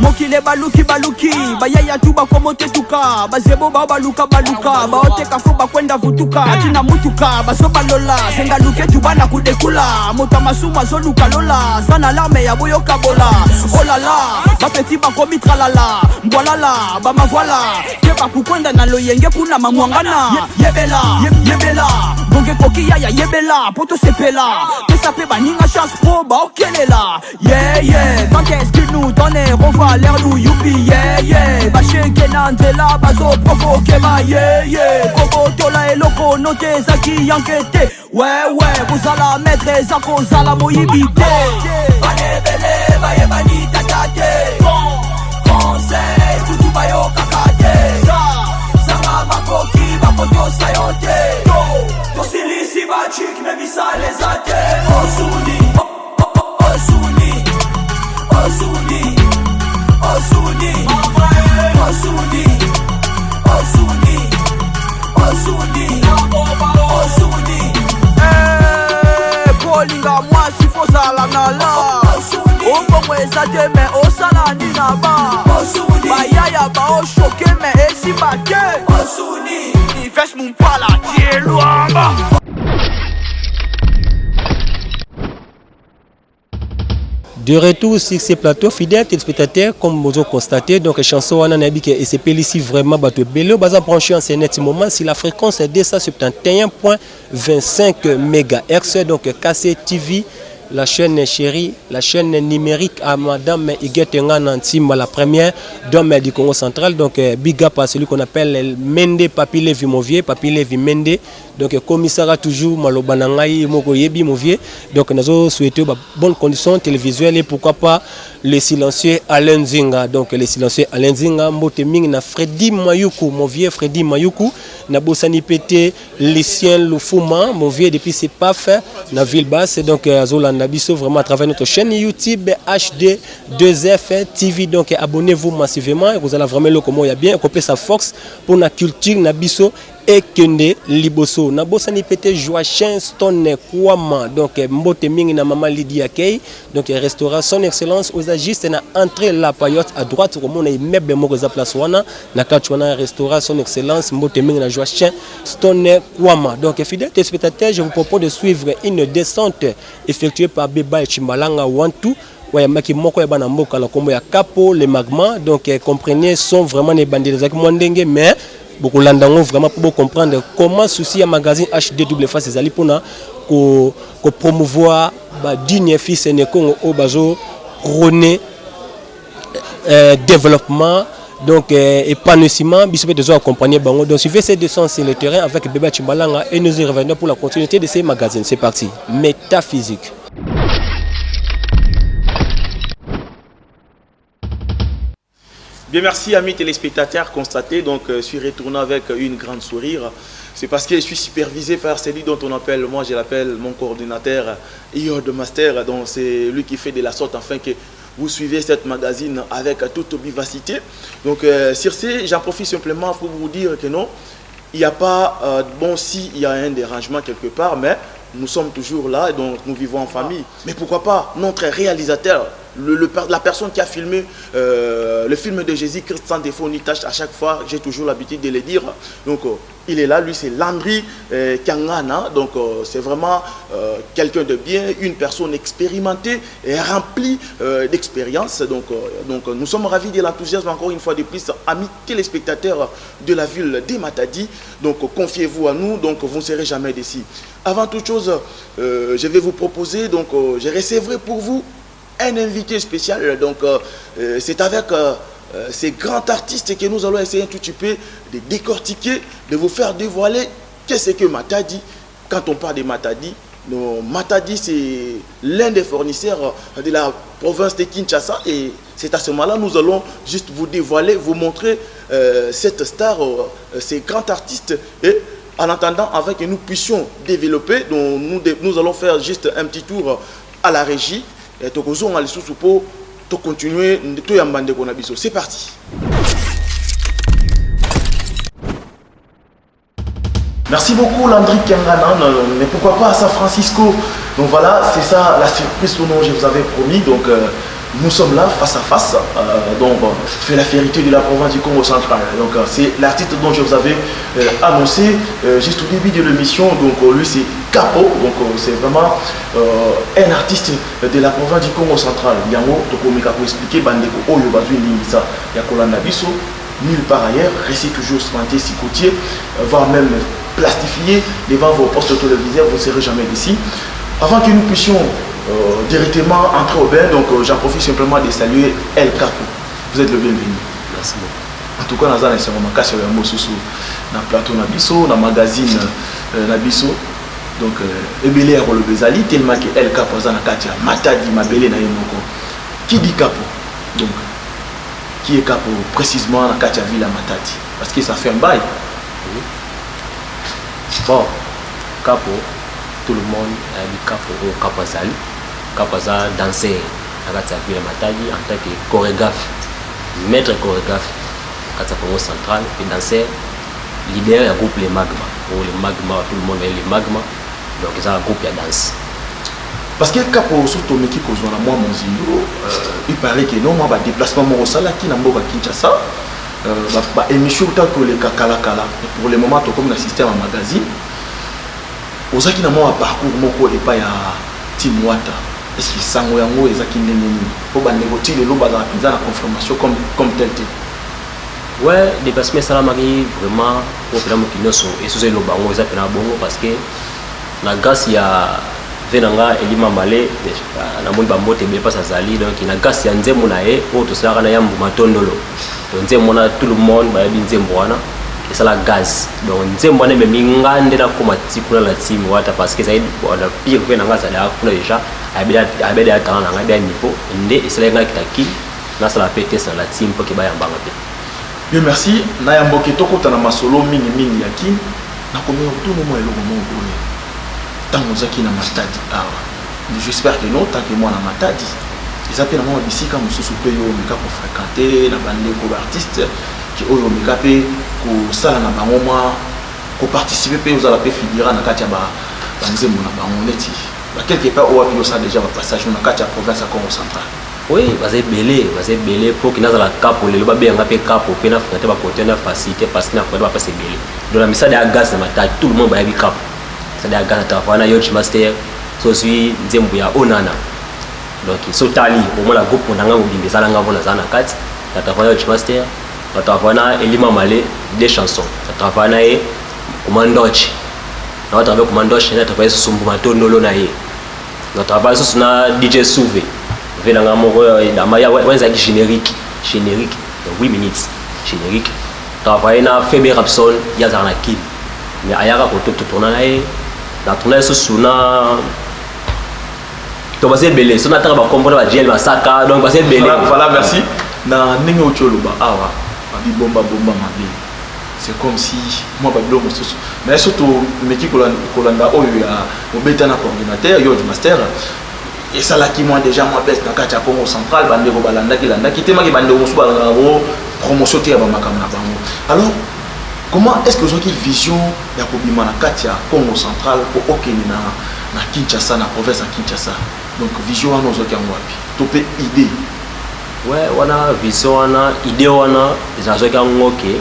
[SPEAKER 7] mokile baluki baluki bayaya tu bakomote tuka bazebo baluka baluka baoteka fo bakwenda vutuka atina mutuka baso balola senga luke tu bana kudekula moto masuma zoluka lola sana lame ya boyo kabola oh la la ba petit bakomi tralala mbolala ba mavoila ke bakukwenda na loyenge kuna mamwangana yebela yebela bonge koki ya yebela poto sepela pesa pe baninga chance pro ba okelela yeah quand est-ce que nous donner on va l'air nous youpi yeah bache kenanzela bazo provoke ma yeah kobo tola eloko note zaki yankete ouais buzala maître zako zala moyibite banebele bayebani tatate conseil kutu bayo kakate sanga makoki bakotosa yote tosilisi bachik memisale zate Osuni Osuni Osuni Osuni Osuni Osuni Osuni Osuni kolinga mwasi fozala nala okomweza te me osala nina ba bayaya baoshoke me esiba te ives mumpala tie lwanga.
[SPEAKER 1] De retour sur ces plateaux, fidèles téléspectateurs, comme vous avez constaté, donc chanson Wana Nabi et c'est ici vraiment bateau bello, basa branché en ce net moment si la fréquence est 271.25 MHz, donc KC TV, la chaîne chérie, la chaîne numérique à Madame Iguette Nganantimba, la première dame du Congo central, donc big up à celui qu'on appelle Mende Papile Vimovier, Papile Vimende. Donc commissariat toujours Malobanangaï Moko Yebi Movier. Donc nous avons souhaité bonnes conditions télévisuelles et pourquoi pas le silencieux Alain Zinga. Donc le silencieux Alain Zinga Moteming na Freddy Mayuku, mon vieux Freddy Mayuku, na Bossani Pété, Lucien Lufuma, mon vieux depuis c'est pas fait, na ville basse. Donc Zola Nabiso vraiment à travers notre chaîne YouTube HD 2F TV. Donc abonnez-vous massivement et vous allez vraiment le comment il y a bien couper sa force pour la culture Nabiso. Et Kende Liboso Nabosani Pété Joachim Stone Kwama donc Mbote Ming na Maman Lydia Kay donc restaurant son excellence aux agistes na entrée la payotte à droite comme on a immeuble moko za place wana na kachwana restaurant son excellence Mbote Ming na Joachim Stone Kwama. Donc fidèles téléspectateurs, je vous propose de suivre une descente effectuée par Beba et Chimbalanga Wantu. Ouais, maki moko ya bana mboka la kombo ya Capo les magma donc comprenez sont vraiment des bandits des Mwandenge mais beaucoup l'andango vraiment pour comprendre comment souci à magazine HDW face les alipona ko promouvoir ba digne fils ne Congo au bazo René développement donc épanouissement bisous de accompagner bango donc suivez ces descentes sur le terrain avec Bébé Chimbalanga et nous y revenons pour la continuité de ces magazines. C'est parti. Métaphysique.
[SPEAKER 8] Bien, merci amis téléspectateurs. Constaté, donc je suis retourné avec une grande sourire. C'est parce que je suis supervisé par celui dont on appelle, moi je l'appelle mon coordinateur, Iod Master. Donc c'est lui qui fait de la sorte afin que vous suivez cette magazine avec toute vivacité. Donc sur ce, j'en profite simplement pour vous dire que non, il n'y a pas, bon si il y a un dérangement quelque part, mais nous sommes toujours là et donc nous vivons en famille. Mais pourquoi pas notre réalisateur, la personne qui a filmé le film de Jésus-Christ sans défaut ni tâche, à chaque fois, j'ai toujours l'habitude de le dire. Donc il est là, lui c'est Landry Kangana. Donc c'est vraiment quelqu'un de bien, une personne expérimentée et remplie d'expérience. Donc nous sommes ravis de l'enthousiasme encore une fois de plus, amis téléspectateurs de la ville de Matadi. Donc confiez-vous à nous, donc vous ne serez jamais déçus. Avant toute chose, je vais vous proposer, donc je recevrai pour vous un invité spécial. Donc c'est avec ces grands artistes que nous allons essayer un tout petit peu de décortiquer, de vous faire dévoiler qu'est-ce que Matadi. Quand on parle de Matadi, Matadi c'est l'un des fournisseurs de la province de Kinshasa et c'est à ce moment-là nous allons juste vous dévoiler, vous montrer cette star, ces grands artistes et en attendant avant que nous puissions développer, donc nous allons faire juste un petit tour à la régie. C'est parti. Merci beaucoup Landry Kangana, mais pourquoi pas à San Francisco. Donc voilà, c'est ça la surprise dont je vous avais promis. Donc nous sommes là face à face. Donc je fais la fierté de la province du Congo central. Donc c'est l'artiste dont je vous avais annoncé juste au début de l'émission. Donc lui c'est Capo. Donc c'est vraiment un artiste de la province du Congo central. Yango tokomeka pour expliquer bandeko oyo bazui ningisa ya kolanda biso nulle part ailleurs. Restez toujours spanté si côtier, voire même plastifié devant vos postes téléviseurs, vous ne serez jamais d'ici. Avant que nous puissions directement entrer au bain, donc j'en profite simplement de saluer El Capo. Vous êtes le bienvenu.
[SPEAKER 1] Merci beaucoup.
[SPEAKER 8] En tout cas, nous avons un cache dans le plateau Nabiso, dans le magazine Nabiso. Donc, Ebele a le Bezali, tellement que El Capo a Matadi, Mabele na Yemoko. Qui dit Capo? Donc, qui est Capo précisément dans la ville à Matadi? Parce que ça fait un bail.
[SPEAKER 1] Bon, Capo, tout le monde a dit Capo au Capazali. Capaza danser à la ville à Matadi en tant que chorégraphe, maître chorégraphe à la Congo centrale, et danser, leader du groupe Les Magma. Pour les Magma, tout le monde est les Magma, donc c'est un groupe de danse.
[SPEAKER 8] Parce que Capo, surtout Meki Kozwana, moi, mon zindo, il paraît que non, moi, le déplacement Morosala qui n'a pas Kinshasa, émission tant que les Kakalakala, pour le moment, comme le système en magazine, aux qui n'a pas un parcours, moko et pas à Timwata. Est-ce qu'il s'en va en haut et Zaki Nénéni pour négocier les lobes à la confirmation comme tel.
[SPEAKER 1] Ouais, déplacement Salamari, vraiment, pour faire mon kinoso, et sous les lobes à haut, bongo parce que la grâce il y a Venanga et Lima Malé, la moule bambo te pas à Zali, donc il y a grâce il y a Nzé Monae, pour tout cela, il y a Moumatondolo. Donc Nzé Mona, tout le monde, il y a Nzé Mbouana. Et ça la gaz. Donc Nzé Mbouana, mais Mingande na komati pour la team, parce que ça y est, la pire que Nanga, ça a déjà. Abede atanga na ngabe niveau ndé eselenga kitaki na sala pété sur la team pour que ba yamba ngabe.
[SPEAKER 8] Bien merci na yambo kitoko tana masolo mingi yaki na komeo tout moment eloko mo ngone. Tango zaki na Matadi awa. J'espère que non tant que moi na Matadi. Ils appellent moi bisika mususu pe yo meka pour fréquenter na bande ko artiste qui oyo meka pe ko sala na bango moi ko participer pe aux ala pe figura na katia ba banzembo na bango neti. Quelque part où on a déjà un passage dans la province à Congo central.
[SPEAKER 1] Oui, vas-y belé pour qu'il y ait la capo, le bas bien appelé capo, puis na frère va côté na facilité parce qu'il n'a pas passer belé. Dans la mission de la gaz de Matadi, tout le monde va y avoir capo. C'est de la gaz de Tafana, Yoch Master, Sosui, Nzembuya, Onana. Donc ils sont allés, au moins la groupe on a un des salanga on a zana 4, la Tafana Yoch Master, la Tafana Elima Malé, des chansons. La Tafana est Commandoche. Nous travaillons comme Mandoche, nous travaillons sur Mbumato Nolo Naye. Nous travaillons sur DJ Souvé. Nous avons un générique, donc 8 minutes, générique. Nous travaillons sur Fébé Rapson, Yazar Nakil. Mais Ayara, quand tu tournes là, la tournée sur Suna. Tu vas se belé, Suna Taraba comprendre la GL Massaka, donc vas se belé.
[SPEAKER 8] Voilà, merci. na ndenge ocholoba awa babibomba bomba mabe. C'est comme si moi babilo mosusu mais surtout meki kolanda oyo ya obeta na coordinateur yo du master et ça là qui moi déjà moi baisse na kati ya Congo central bande ko balanda ki landa ki tema ki bande mosusu balanda ko promotion te ya ba makamna bango. Alors comment est-ce que vous avez une vision ya kobima na kati ya Congo central pour okeni na Kinshasa na province ya Kinshasa? Donc vision wana ozoki yango wapi? Topé idée.
[SPEAKER 9] Ouais, wana vision wana idée wana ezazoki yango ke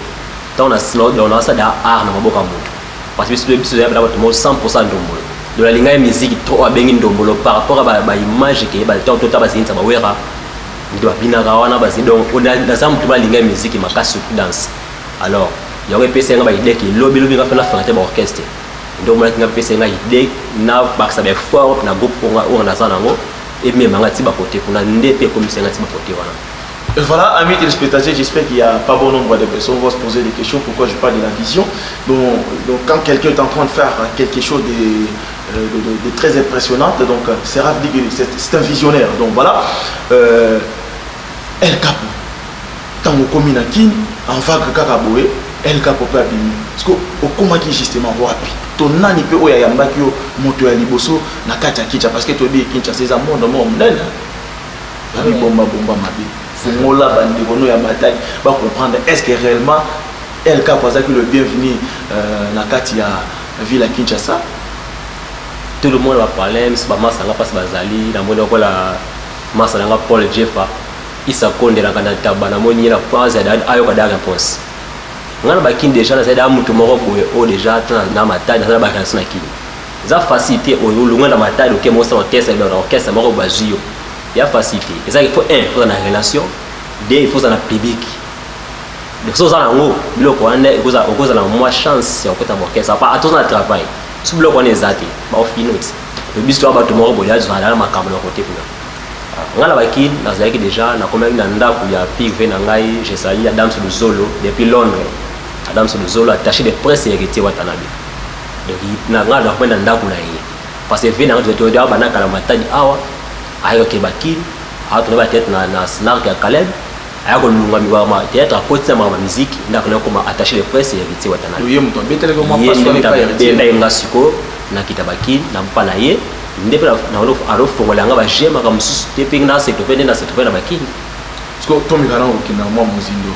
[SPEAKER 9] on a ça dans art na maboka mutu parce que c'est là ba 100% ndombolo de la linga musique trop abengi ndombolo par rapport à ba image ke ba temps tota ba zinza ba wera ndo bina ka wana ba donc on a dans ça mutu ba linga musique makasi danse. Alors il y aurait PC nga ba idée ke lobby nga fa na frate ba orchestre ndo mo nga PC nga idée na ba ça ba fort na groupe on a ça nango et même nga ti ba côté kuna ndé comme ça nga ti ba côté wana.
[SPEAKER 8] Et voilà, amis téléspectateurs, j'espère qu'il y a pas bon nombre de personnes qui vont se poser des questions. Pourquoi je parle de la vision? Donc quand quelqu'un est en train de faire quelque chose de très impressionnant, donc c'est rare de dire que c'est un visionnaire. Donc voilà, El Capo, tant qu'on commune à Kin, en vague Kakaboé, El Capo peut abîmer. Parce qu'au comment qui justement rapi. Ton nani peut oya yambakio moto ya liboso na kacha kicha parce que tu dis Kinshasa c'est un monde mondain. Avec bomba mabi. Fumola bande kono ya bataille va comprendre est-ce que réellement El Capo que le bienvenu na kati ya ville à Kinshasa.
[SPEAKER 9] Tout le monde va parler mais pas massa nga passe bazali na mona ko la massa nga Paul Jeffa isa konde la kana tabana moni la phrase ya ayo ka da réponse ngana ba kin déjà na seda mutu moko boye o déjà na mataille na ba kana sina kin za facilité o lunga na mataille ok mo sa orchestre moko bazio. Il y a facilité. Et ça, il faut un, il faut dans la relation. Deux, il faut dans la public. Donc, ça, en haut, il faut avoir moins chance de faire un ça pas attention à travail. Si vous voulez zaté, au final, le but c'est de tout le monde voyage dans la macam de côté. On a la vaquine, dans la déjà, on a combien d'années où il y a pique venangai, j'ai sali Adam sur le Zolo depuis Londres. Adam sur le Zolo attaché de presse et héritier Watanabe. Donc, il n'a pas combien d'années où il y a. Parce que venangai, tu dois dire banana kalamata di awa. Ayo kebaki ato na tête na snark ya Caleb ayako lunga miwa théâtre à côté ma musique ndakona koma attaché les presse ya biti watana
[SPEAKER 8] yo muto betele ko mapa so ne pa
[SPEAKER 9] ya ngasiko na kitabaki na mpana ye ndepe na alo fongola nga ba jema ka mususu teping na secteur pende na secteur na bakini
[SPEAKER 8] sko tomi kana okina mwa muzindo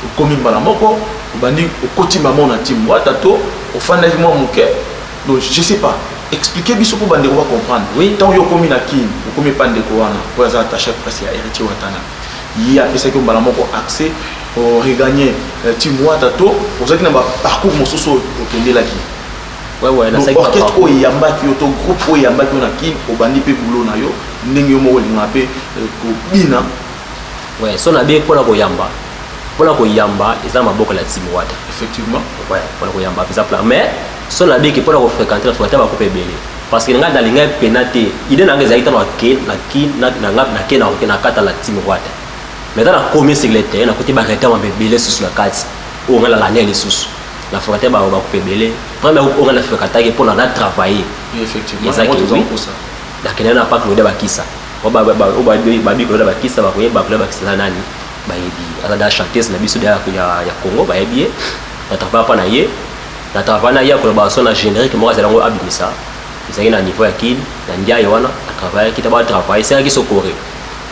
[SPEAKER 8] okomi mbala moko obandi okoti mama na timu watato ofanda mwa muke donc je sais pas. Expliquez biso pour bande va comprendre. Oui, tant yo komi na kin, komi pande ko wana, pour ça attaché presse ya héritier watana. Il y a fait ça que mbala moko accès au regagner timwa tato, pour ça que na parcours mosusu okende la kin.
[SPEAKER 9] Ouais, na ça
[SPEAKER 8] que orchestre o yamba ki to groupe o yamba ki na kin o bandi pe boulot na yo, ndenge yo mo linga pe ko bina.
[SPEAKER 9] Ouais, so na be pour la ko yamba. Pour la ko yamba, ils ont maboko la timwa.
[SPEAKER 8] Effectivement.
[SPEAKER 9] Ouais, pour la ko yamba, par exemple, mais so na biki pour fréquenter la fréquenter ba couper belé parce que nga dalinga penate ide na ngeza ita na ke na kata la team wata mais dans la commune secrétaire na côté ba reta ma belé sous la carte o nga la nele sous la fréquenter ba couper belé vraiment o nga la fréquenter pour na travailler
[SPEAKER 8] effectivement
[SPEAKER 9] ça pour ça dakena na pas que ba kisa o ba bi ko da ba kisa ba ko ba kisa nani ba yebi ala da chanteuse na biso ya Congo ba yebi na travailler pa na ye na travailler ya collaboration na générique moi zelango abimisa ezali na niveau ya kin na ndia wana travailler kitaba travailler c'est qui socoré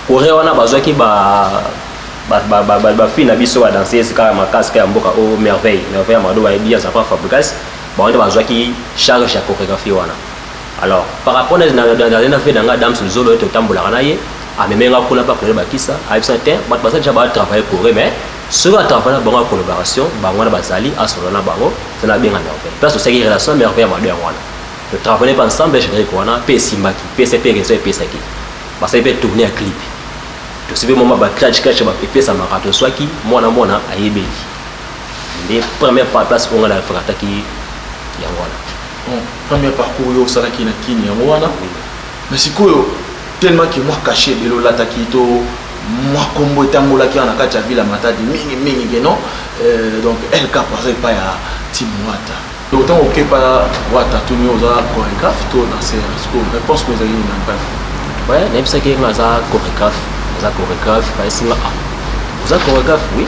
[SPEAKER 9] coré wana bazwaki ba fina biso ba danser ka makasi ka mboka o merveille mado ba bien ça pas fabrication ba on bazwaki charge ya chorégraphie wana. Alors par rapport na fait dans dame sur zolo to tambola na ye amemenga kuna pa ko ba kisa a certain ba déjà ba travailler coré mais ceux qui travaillent dans la collaboration, bango na bazali asolona bango, c'est na bien en fait. Parce que c'est une relation merveilleuse ma deux wana. Le travailler ensemble, je dirais qu'on a pe simbaki, pe c'est pe réseau pe ça qui. Parce que peut tourner un clip. Tu sais moment ba crash ba pe ça marato soit qui mona ayebe. Les premières place on a la frata qui yangwana.
[SPEAKER 8] Bon, premier parcours yo sala ki na kini yangwana. Mais c'est quoi tellement que moi caché de l'olata qui to moi combo etambola ki na kati ya ville matadi mingi non donc El Capo pas ya timwata autant OK pas wata tout nous za chorégraphe to dans ces je pense que vous avez une pas
[SPEAKER 9] ouais même ça qui est za chorégraphe pas singa oza chorégraphe oui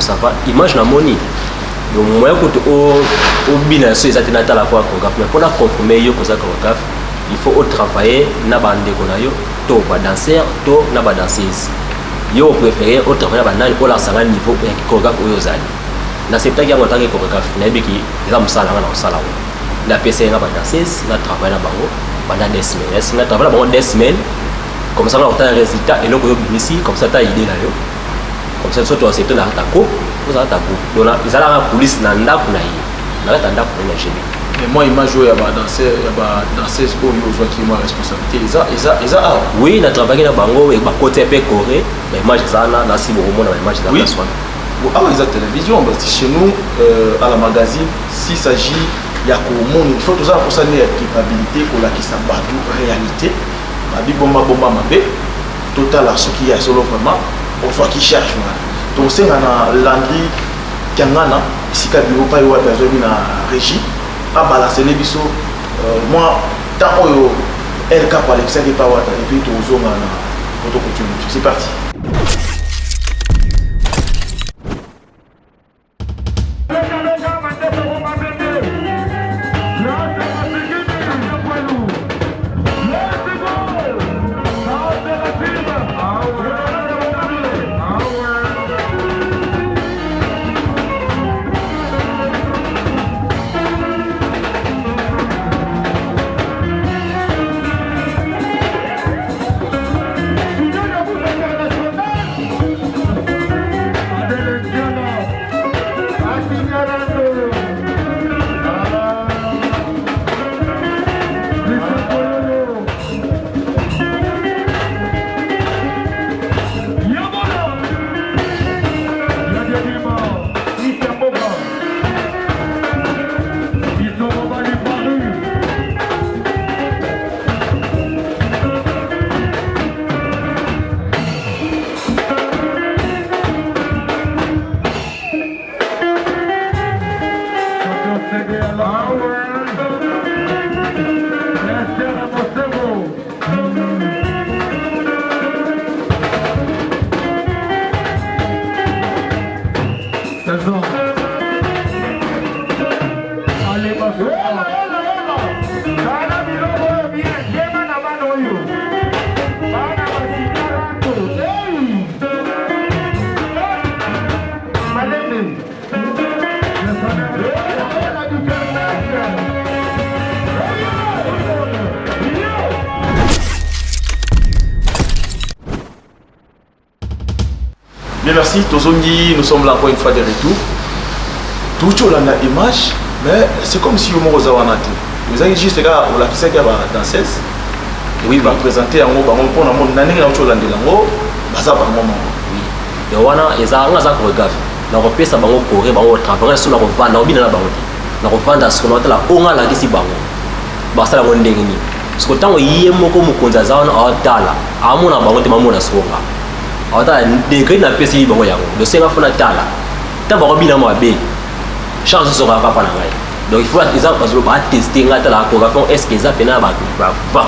[SPEAKER 9] ça va image na moni donc moyen que au bina so ezate na tala kwa chorégraphe mais pour la confirmer yo koza chorégraphe il faut travailler na bande kona yo to ba danseur to na ba danseuse yo préféré au travailler ba nani pour la sanga niveau ya chorégraphe oyo zali na septa ki ngota ke chorégraphe na biki eza musala na musala wo la PC na ba danseuse na travailler na bango pendant des semaines na travailler bango des semaines comme ça on a un résultat et là ko yo ici comme ça ta idée là yo comme ça surtout accepter na ta coupe vous avez ta coupe donc là ils allaient en police na ndako na yi na ta ndako na chez lui
[SPEAKER 8] mais moi image ya ba danseuse ko yo zo ki moi responsabilité eza
[SPEAKER 9] oui na travailler na bango et ba côté pe coré mais image ça na si bon na image ça
[SPEAKER 8] oui ah oui la télévision parce que chez nous à la magazine s'il s'agit ya ko mon il faut tout ça pour ça ne capacité pour la qui ça batu réalité ba bi bomba mabe total à ce qui est solo vraiment on soit qui cherche donc c'est na landi kangana ici ka bureau pa yo besoin na régie à balancer les biso moi tant oyo elle cap Alexa qui pas wata et puis to zonga na auto couture c'est parti. Bien, merci. Tozongi, nous sommes là encore une fois de retour. Tout là dans l'image, mais c'est comme si on was à vous avez juste là, on l'a qui s'est danseuse. Oui, va présenter en haut, on a mon année dans le lango, baza par moment.
[SPEAKER 9] Oui. Et on a les armes à chorégraphe. Na repère ça bango coré bango travailler sur la revente, na obina na bango. Na revente ce qu'on a là, on a la qui si bango. Basa la ngondenge ni. Parce que tant yé moko mukonza za na atala, amona bango te mamona soka. Ata degré na pesi bango yango. Le senga fona tala. Ta bango bina mo abe. Chance sera pas na ngai. Donc il faut qu'ils aient pas tester ngata la chorégraphie est-ce qu'ils appellent na ba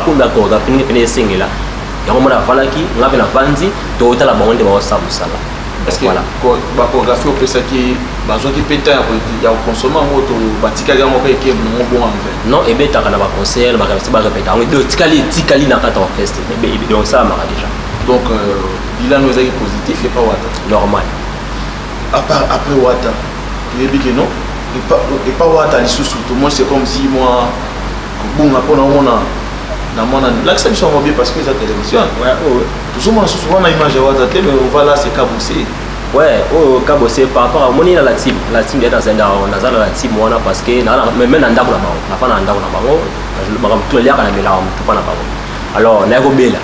[SPEAKER 9] comme la chorégraphie ni pene sengela. Yango mona valaki ngabe na vanzi to tala bango te ba sa musala.
[SPEAKER 8] Est-ce que la chorégraphie au pesa qui bazo qui péta ya consommer moto batika ga mo ke mo bon en fait.
[SPEAKER 9] Non et beta kana ba concert ba répéter. On de tikali na kata orchestre. Mais donc ça m'a déjà.
[SPEAKER 8] Donc bilan nous est positif et pas wata.
[SPEAKER 9] Normal.
[SPEAKER 8] Après wata. Tu dis que non. Et pas wata les sous tout moi c'est comme si moi bon après on a l'acception va bien parce que ça télévision. Ouais, toujours souvent on a image wata mais on va là c'est cabossé.
[SPEAKER 9] Ouais, cabossé par rapport à moni la team est dans on a la team wana parce que même dans ndako na bango, na pas na ndako na bango, je me tout les à la mela on pas na bango. Alors na ko bela.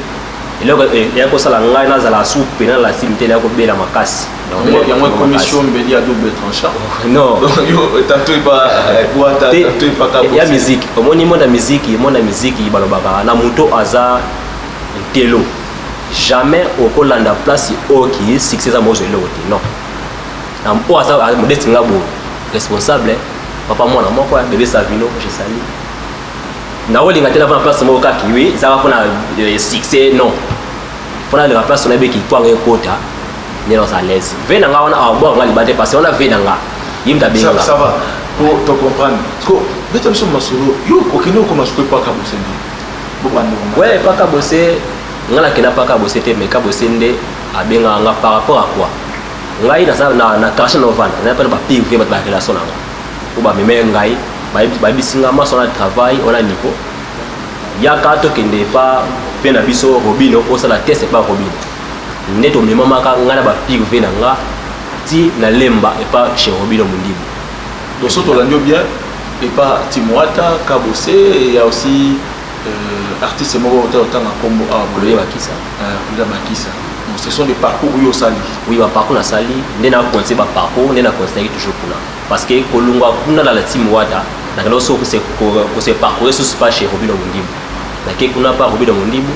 [SPEAKER 9] Et là il y a ko sala ngai na za la soupe na la team tele ko bela makasi.
[SPEAKER 8] Il y a une commission béli à double tranchant.
[SPEAKER 9] Non.
[SPEAKER 8] Tantôt pas wata, tantôt pas cabossé.
[SPEAKER 9] Il y a musique, moni monde musique balobaka na moto aza telo. Jamais au Kolanda place au qui succès à moi je l'ai non. Na mpo aza modeste ngabo responsable papa moi na moi quoi bébé Savino je salue. Na olinga tela na place mo ka kiwi ça va prendre succès non. Fona la place on a be qui toi ngekota n'est dans à l'aise venanga on a bon on va parce qu'on a venanga yimta benga
[SPEAKER 8] ça va pour te comprendre parce que beta biso masolo yo kokino ko masoko pas ka bosende
[SPEAKER 9] ouais pas ka bosser ngala kena pas ka bosser te mais ka bosser nde abenga nga par rapport à quoi ngai na cache no vendre na pas ba PV ba relation nanga ou ba meme ngai ba bisinga ma son travail on a niveau ya ka to kende pas pe na biso Robino au ça la test pas Robino neto mema maka ngana ba PV nanga ti na lemba et pas chez Robino Mundibu
[SPEAKER 8] donc surtout l'andio bien et pas Timoata Kabosé et il y a aussi artiste moko autant à combo à
[SPEAKER 9] Boulé Bakissa
[SPEAKER 8] Bakissa. Donc ce sont des parcours où au sali.
[SPEAKER 9] Oui, ba parcours na sali, ndena conseil ba parcours, ndena conseil toujours kuna. Parce que kolungwa kuna la Timoata, na kalo so ko se parcours sur pas chez Robino Mundibu. Na ke kuna pas Robino Mundibu.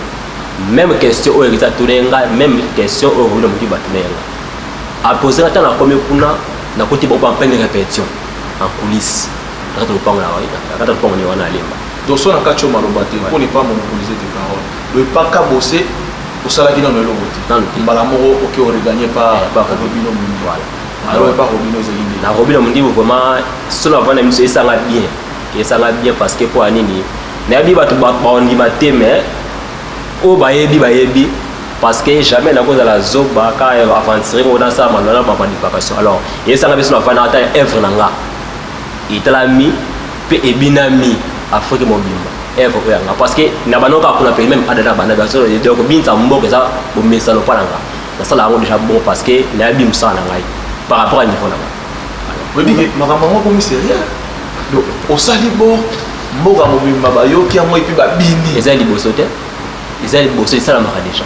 [SPEAKER 9] Même question au résultat tolenga, même question au Robino Mundibu batunenga. A poser ata na comme kuna na côté ba peine répétition en coulisses. Quand on parle là, quand on parle on est lemba.
[SPEAKER 8] Donc son akacho malobate pour ne pas monopoliser tes paroles. Le pas ka bosser au salaki dans le logo.
[SPEAKER 9] Non,
[SPEAKER 8] Malamoro OK on regagné pas Robino Mundibu. Voilà. Alors pas Robino Zélinde.
[SPEAKER 9] La Robino Mundibu vraiment cela va na miso et ça va bien. Et ça va bien parce que pour anini. Na bi ba to ba on dit maté mais o ba yebi parce que jamais na cause de la zoba quand avancer on ça manana ba vacation. Alors, et ça va besoin va na ata œuvre nanga. Italami pe ebinami Afrique mobimba œuvre oyanga parce que na banoka kuna pe même adana bana baso donc binta mboke ça bo mesalo palanga na sala ngo déjà bon parce que na bim ça na ngai par rapport à niveau nanga
[SPEAKER 8] alors oui mais maman comme c'est rien donc au sali bo mboka mobimba ba yo ki amoi pe ba bini
[SPEAKER 9] ezali bosote ezali bosote ça la maka déjà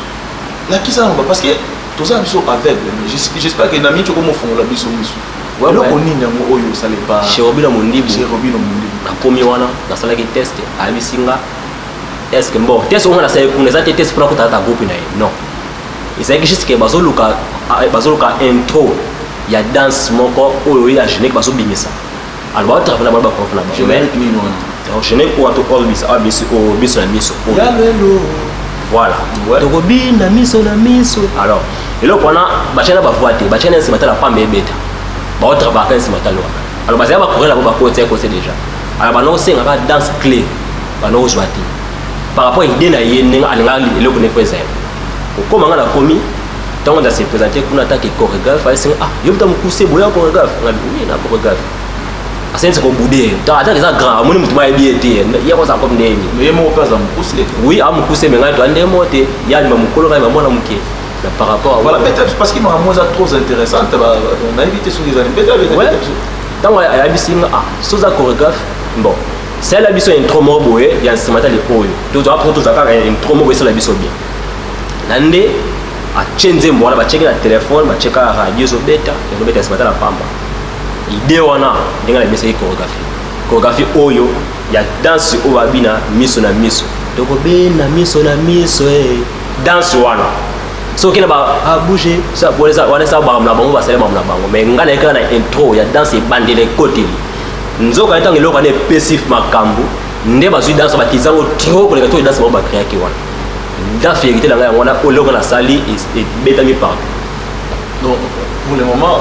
[SPEAKER 8] là qui ça parce que tout ça biso aveugle mais j'espère que na mi choko mo fongola biso miso ouais ouais on nina mo oyo ça les pas
[SPEAKER 9] chez Robino Mundibu na komi wana na sala ki test a bisinga est-ce que bon test on a ça pour les autres tests pour ko tata groupe na non et c'est juste que bazoluka intro ya danse moko oyo ya générique bazo bimisa alors ba travailler na ba prof na ba
[SPEAKER 8] générique ni non
[SPEAKER 9] donc générique pour to all bis abisi o biso na miso
[SPEAKER 8] ya lelo
[SPEAKER 9] voilà donc bina miso na miso alors et là pendant ba chana ba voiter ba chana c'est matala pambe beta ba autre ba kan c'est matalo alors ba ça ba courir là ba côté déjà alors ba non c'est nga danse clé ba non jouati par rapport à idée na yene alinga le ko ne faire ça ko manga na komi tant on a se présenter kuna ta ke chorégraphe fa c'est yo puta mukuse boya chorégraphe ngabi oui na chorégraphe asense ko boudé ta ta ça grand amoni mutu mai biete ya ko ça comme ndeni
[SPEAKER 8] mais mo pas mukuse
[SPEAKER 9] oui am mukuse mais ngato ande mote ya ni mukolo ga mona muke par rapport à
[SPEAKER 8] voilà peut-être parce qu'il m'a moins trop intéressante on a évité sur les années peut-être
[SPEAKER 9] ouais tant on a bisinga soza chorégraphe bon c'est la biso intro mo boye ya simata le oyo to to après tout ça ka intro mo boye c'est la biso bien nande a chenze mbona ba checker la téléphone ba checker la radio zo beta simata la pamba idée wana ndinga la biso chorégraphie oyo ya danse o babina miso na miso to ko bena miso na miso danse wana so kina ba a bouger ça pour ça wana ça ba mna bango ba sele ba mna bango mais ngana ekana na intro ya danse bandele côté nzoka etanga eloko ne pesif makambu nde bazui danse ba kizango trop pour les gars danse ba créer ki wana da vérité la ngana wana oloko na sali et beta mi partout
[SPEAKER 8] donc pour le moment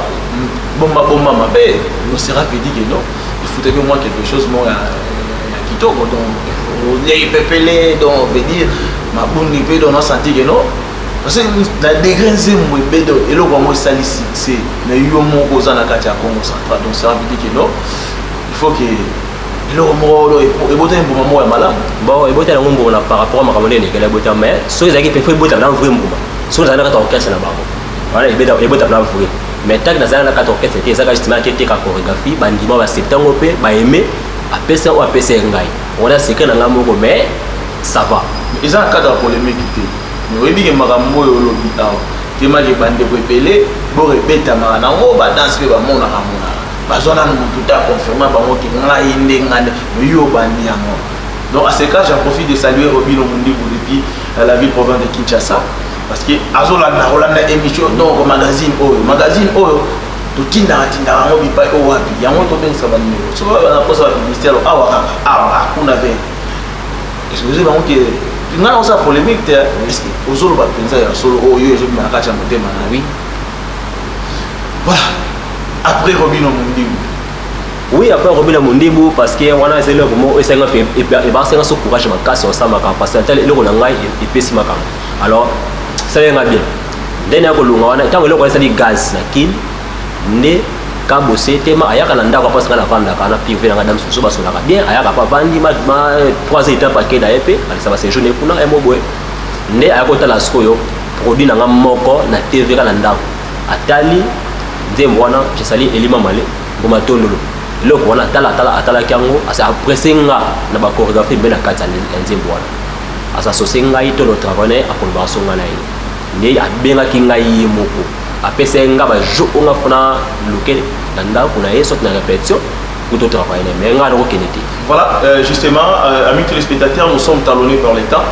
[SPEAKER 8] bomba mabe on sera dit que non il faudrait que moi quelque chose moi kitoko donc les pepele donc veut dire ma bonne pe donc on senti que non parce que la degré zemo bedo eloko mo sali c'est na yo mo ko za na kati ya Congo central donc ça veut dire que non il faut que eloko mo e bota mbuma mo ya malamu
[SPEAKER 9] bon e bota ngombo na par rapport à makambo ndene kala bota mais so ezaki pe fo bota na vrai mbuma so za na kata orchestre na bango voilà e bota na vrai mais tant que na kata orchestre te ezaka justement que te ka chorégraphie bandima ba septembre pe ba aimer apesa ou apesa ngai on a secret na ngamoko mais ça va
[SPEAKER 8] ils ont un cadre polémique mais oui bien makambo yo lobi taw tema ke bande ko epele bo rebeta ma na ngo ba danse ba mona kamona ba zona no tout à confirmer ba moki ngai ndengane yo bandi yango donc à ce cas j'en profite de saluer Robino Mundibu depuis la ville province de Kinshasa parce que azola na Holanda émission donc magazine oyo to tinda ngo bipa o wapi yango to benga ba numéro so ba na posa ba ministère awa kuna ve est-ce que vous avez que ngana osa polémique te est-ce que ozolo ba penza ya solo oyo je me akacha motema na
[SPEAKER 9] oui
[SPEAKER 8] Voilà. Après Robin Mondimbu.
[SPEAKER 9] Oui, après Robin Mondimbu, parce que on a essayé le moment et c'est un peu et c'est un courage ma casse au sama parce que tel le ronanga et pesi ma alors ça vient bien. Dernier ko lunga wana tant le ko ça dit gaz na kin ne ka bossé tema ayaka na ndako parce que na vanda kana privé na dame so ba solaka bien ayaka pa vandi ma 3 étapes paquet da ep ali ça va se journée kuna e moboe ne ayako tala skoyo produit na moko na TV kana ndako atali nzembo wana je sali elima male ngoma tondolo loko wana atala kyango asa apresenga na ba chorégraphie bena kata nzembo wana asa sosenga ito lo travailler akolba songa na ye ne abenga kinga yi moko apesenga ba jo onga fona loke danda kuna yeso na répétition pour tout travailler mais nga ro keneti.
[SPEAKER 8] Voilà, justement amis téléspectateurs, nous sommes talonnés par l'état.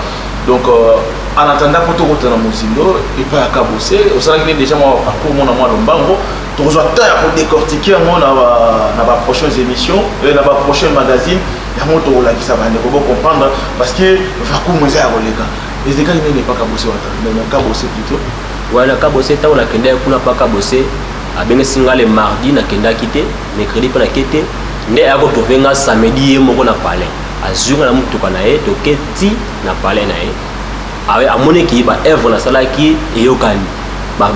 [SPEAKER 8] Donc en attendant pour tout retourner à Mouzindo et pas à Kabosé, au sein de déjà moi parcours mon amour Lombango, tu reçois tard pour décortiquer mon dans la prochaine émission, dans la prochaine magazine, il y a mon tour là qui ça va pour comprendre parce que parcours moi c'est à les gars. Les gars ils n'est pas Kabosé mais Kabosé plutôt.
[SPEAKER 9] Ouais, la Kabosé ta on a kende kuna pas Kabosé, a bien singalé mardi na kenda quitté, mercredi pas na quitté, ne a ko trouver samedi moko na palais. Azunga na mutu kana e to keti na palais na e. Avec amone qui ba œuvre na sala qui eyokani ba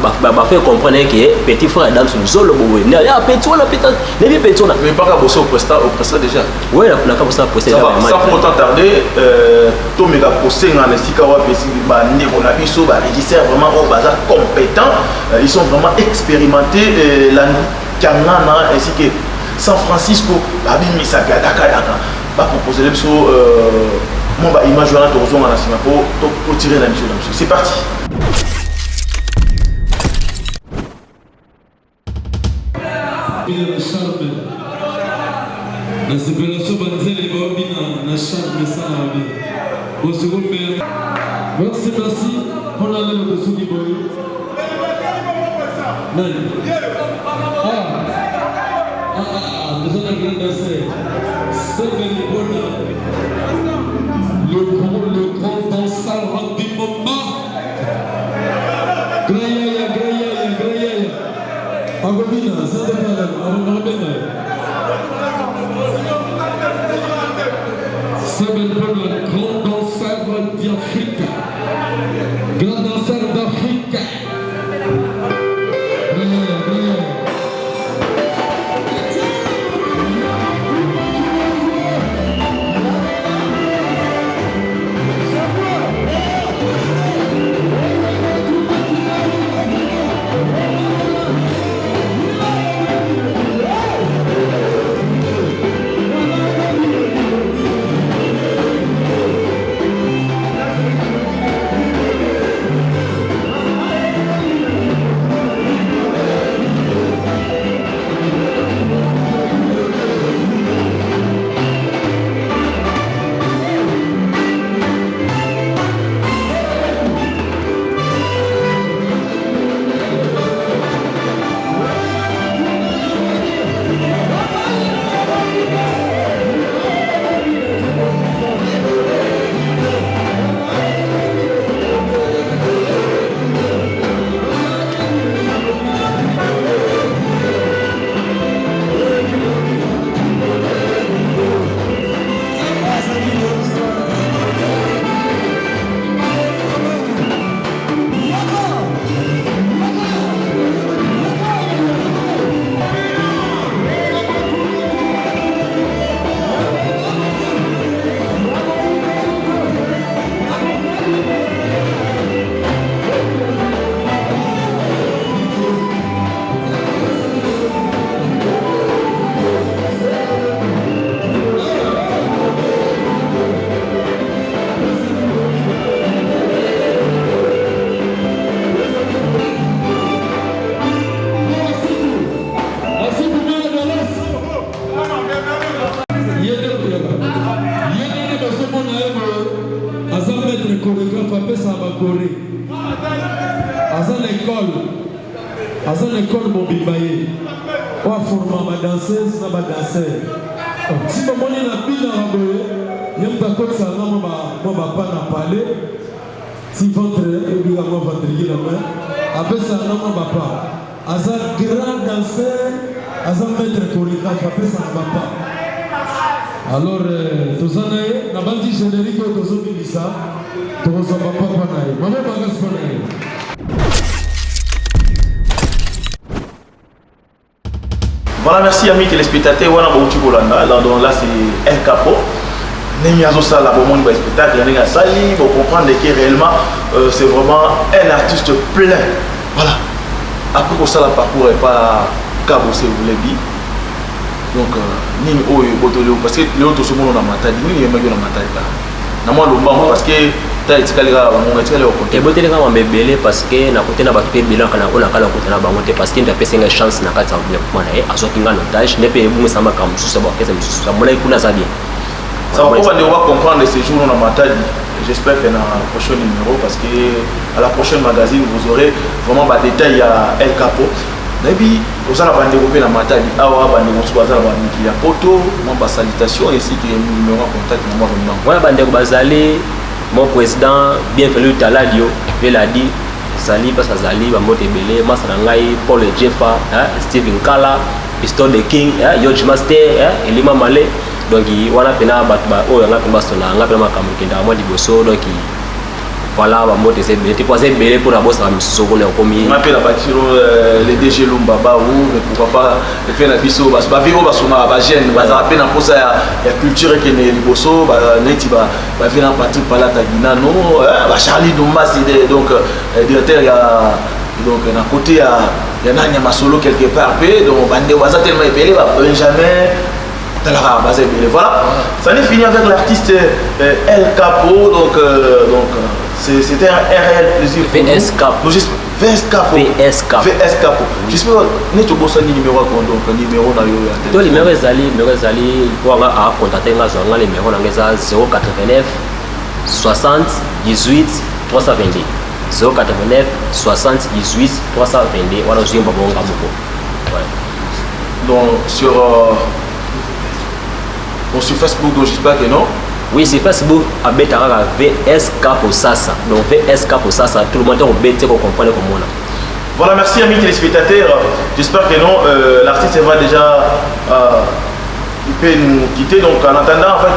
[SPEAKER 9] faire comprendre que petit frère dame sur zolo bowe ne ya petit wala petit ne bien petit na
[SPEAKER 8] mais pas ka bosser au presta déjà
[SPEAKER 9] ouais na ka bosser presta
[SPEAKER 8] sans pourtant tarder to mega poser na sika wa pesi ba ndeko na biso ba régisseur vraiment au bazar compétent ils sont vraiment expérimentés la Kanana ainsi que San Francisco ba bimisa ka Dakar ba proposer les mon bah image voilà pour tirer la mission. C'est parti.
[SPEAKER 10] Le grand danseur du moment. Graya. Agobina, ça te parle, c'est le grand danseur d'Afrique. Grand danseur d'Afrique. à l'école Mobimbaye, on va former ma danseuse, ma danseur. Si je suis na bina raboye, je vais pas ça moi pas na parler. Si ventre et bien moi ventre qui la main, après ça non moi pas. aza grand danseur, aza maître chorégraphe, après ça ne va pas. Alors, tozanaye, na bandi générique tozo bilisa, tozo papa panaye. Maman bagas panaye.
[SPEAKER 8] Voilà, merci amis téléspectateurs. Voilà, bon, tu vois là, là c'est El Capo. Nemiazo Sala, bon, mon spectacle, il y a Sali, pour comprendre que réellement, c'est vraiment un artiste plein. Voilà. Après que ça, le parcours n'est pas cabossé, vous l'avez dit. Donc, ni au Botolo, parce que les autres sont dans la matade, ni les mecs dans la matade. Nama lomba parce que ta etikaliga bango etikali okote.
[SPEAKER 9] Ebote nga mambebele parce que na côté na bato pe bilan kana kona kala côté na bango te parce que nda pesa nga chance na kati ya développement na azoki nga notage ne pe bunga sama kam susa ba kesa mususa mona ikuna zabi.
[SPEAKER 8] Ça va pas devoir comprendre ces jours dans la matade. J'espère que dans le prochain numéro parce que à la prochaine magazine vous aurez vraiment des détails à El Capo. Nabi osala bande ko na matadi awa bande ko tswaza ba miki ya poto mon ba salutation ainsi que numéro contact na moi non
[SPEAKER 9] voilà bande ko bazali mon président bienvenue taladio veladi sali pas azali ba mote belé masana ngai Paul Jeffa Steven Kala Pistol the King George Master Elima Malé donc wana pena ba o nga pemba sona nga pena makambo kenda mo liboso donc voilà, on va c'est bien. Tu peux aller belé pour la bosse à Missoko le commis.
[SPEAKER 8] On appelle la bâtiment les DG Lumbaba ou mais pourquoi pas le faire la biso parce que vivre va soma va gêne va rappeler dans pour ça il y a culture qui est liboso va neti va venir en partie par la tagina non va Charlie Dumba c'est donc directeur il y a donc d'un côté il y a Nanya Masolo quelque part donc bande waza tellement épelé va Benjamin voilà, ça n'est fini avec l'artiste El Capo donc c'était un réel plaisir pour
[SPEAKER 9] VS Capo.
[SPEAKER 8] VS Capo.
[SPEAKER 9] VS Capo.
[SPEAKER 8] VS Capo. J'espère que nous avons un numéro donc numéro na yo.
[SPEAKER 9] Donc numéro ezali pour nga contacter nga zonga numéro na ngeza 089 60 18 322. 089 60 18 322 wala zimba bonga moko. Ouais.
[SPEAKER 8] Donc sur Facebook, donc j'espère que non.
[SPEAKER 9] Oui, c'est Facebook, à Betara VS Capo Sasa. Donc VS Capo Sasa, tout le monde est bête pour comprendre comment on a.
[SPEAKER 8] Voilà, merci amis téléspectateurs. J'espère que non, l'artiste va déjà il peut nous quitter. Donc en attendant enfin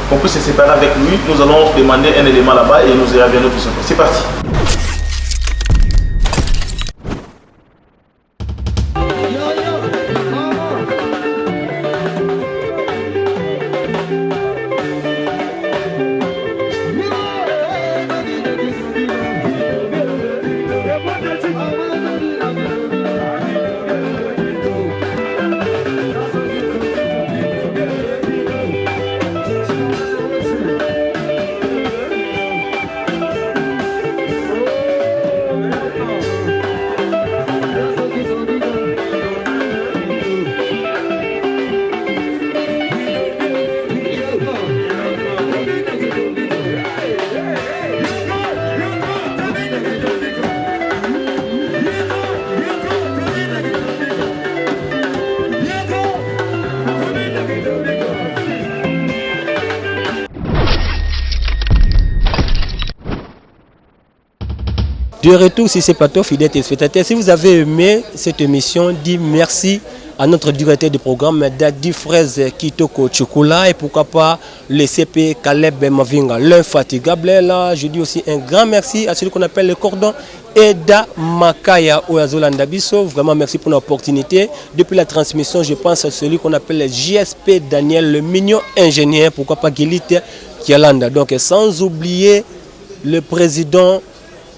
[SPEAKER 8] qu'on puisse se séparer avec lui, nous allons demander un élément là-bas et nous y reviendrons tout simplement. C'est parti.
[SPEAKER 1] De retour sur ces plateaux, fidèles téléspectateurs, si vous avez aimé cette émission, dis merci à notre directeur de programme, Dadi Fraise Kitoko Chukula, et pourquoi pas le CP Caleb Mavinga, l'infatigable. Là, je dis aussi un grand merci à celui qu'on appelle le cordon Eda Makaya Oazolanda Bisso. Vraiment merci pour l'opportunité. Depuis la transmission, je pense à celui qu'on appelle le JSP Daniel, le mignon ingénieur, pourquoi pas Gilite Kialanda. Donc sans oublier le président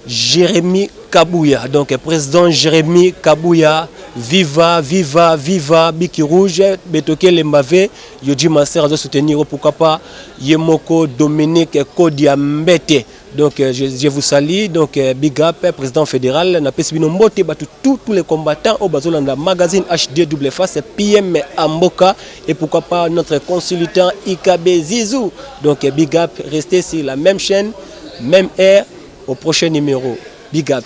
[SPEAKER 1] Jérémy Kabouya, donc président Jérémy Kabouya, viva, viva, viva, Biki Rouge, Betoke Lembave, Yoji Master à soutenir, pourquoi pas Yemoko Dominique Kodiambete. Donc je vous salue, donc Big Up, président fédéral, n'a pas Mbote, tous les combattants au Bazolanda magazine HDW face PM Amboka et pourquoi pas notre consultant IKB Zizou. Donc Big Up, restez sur la même chaîne, même heure. Au prochain numéro. Big up.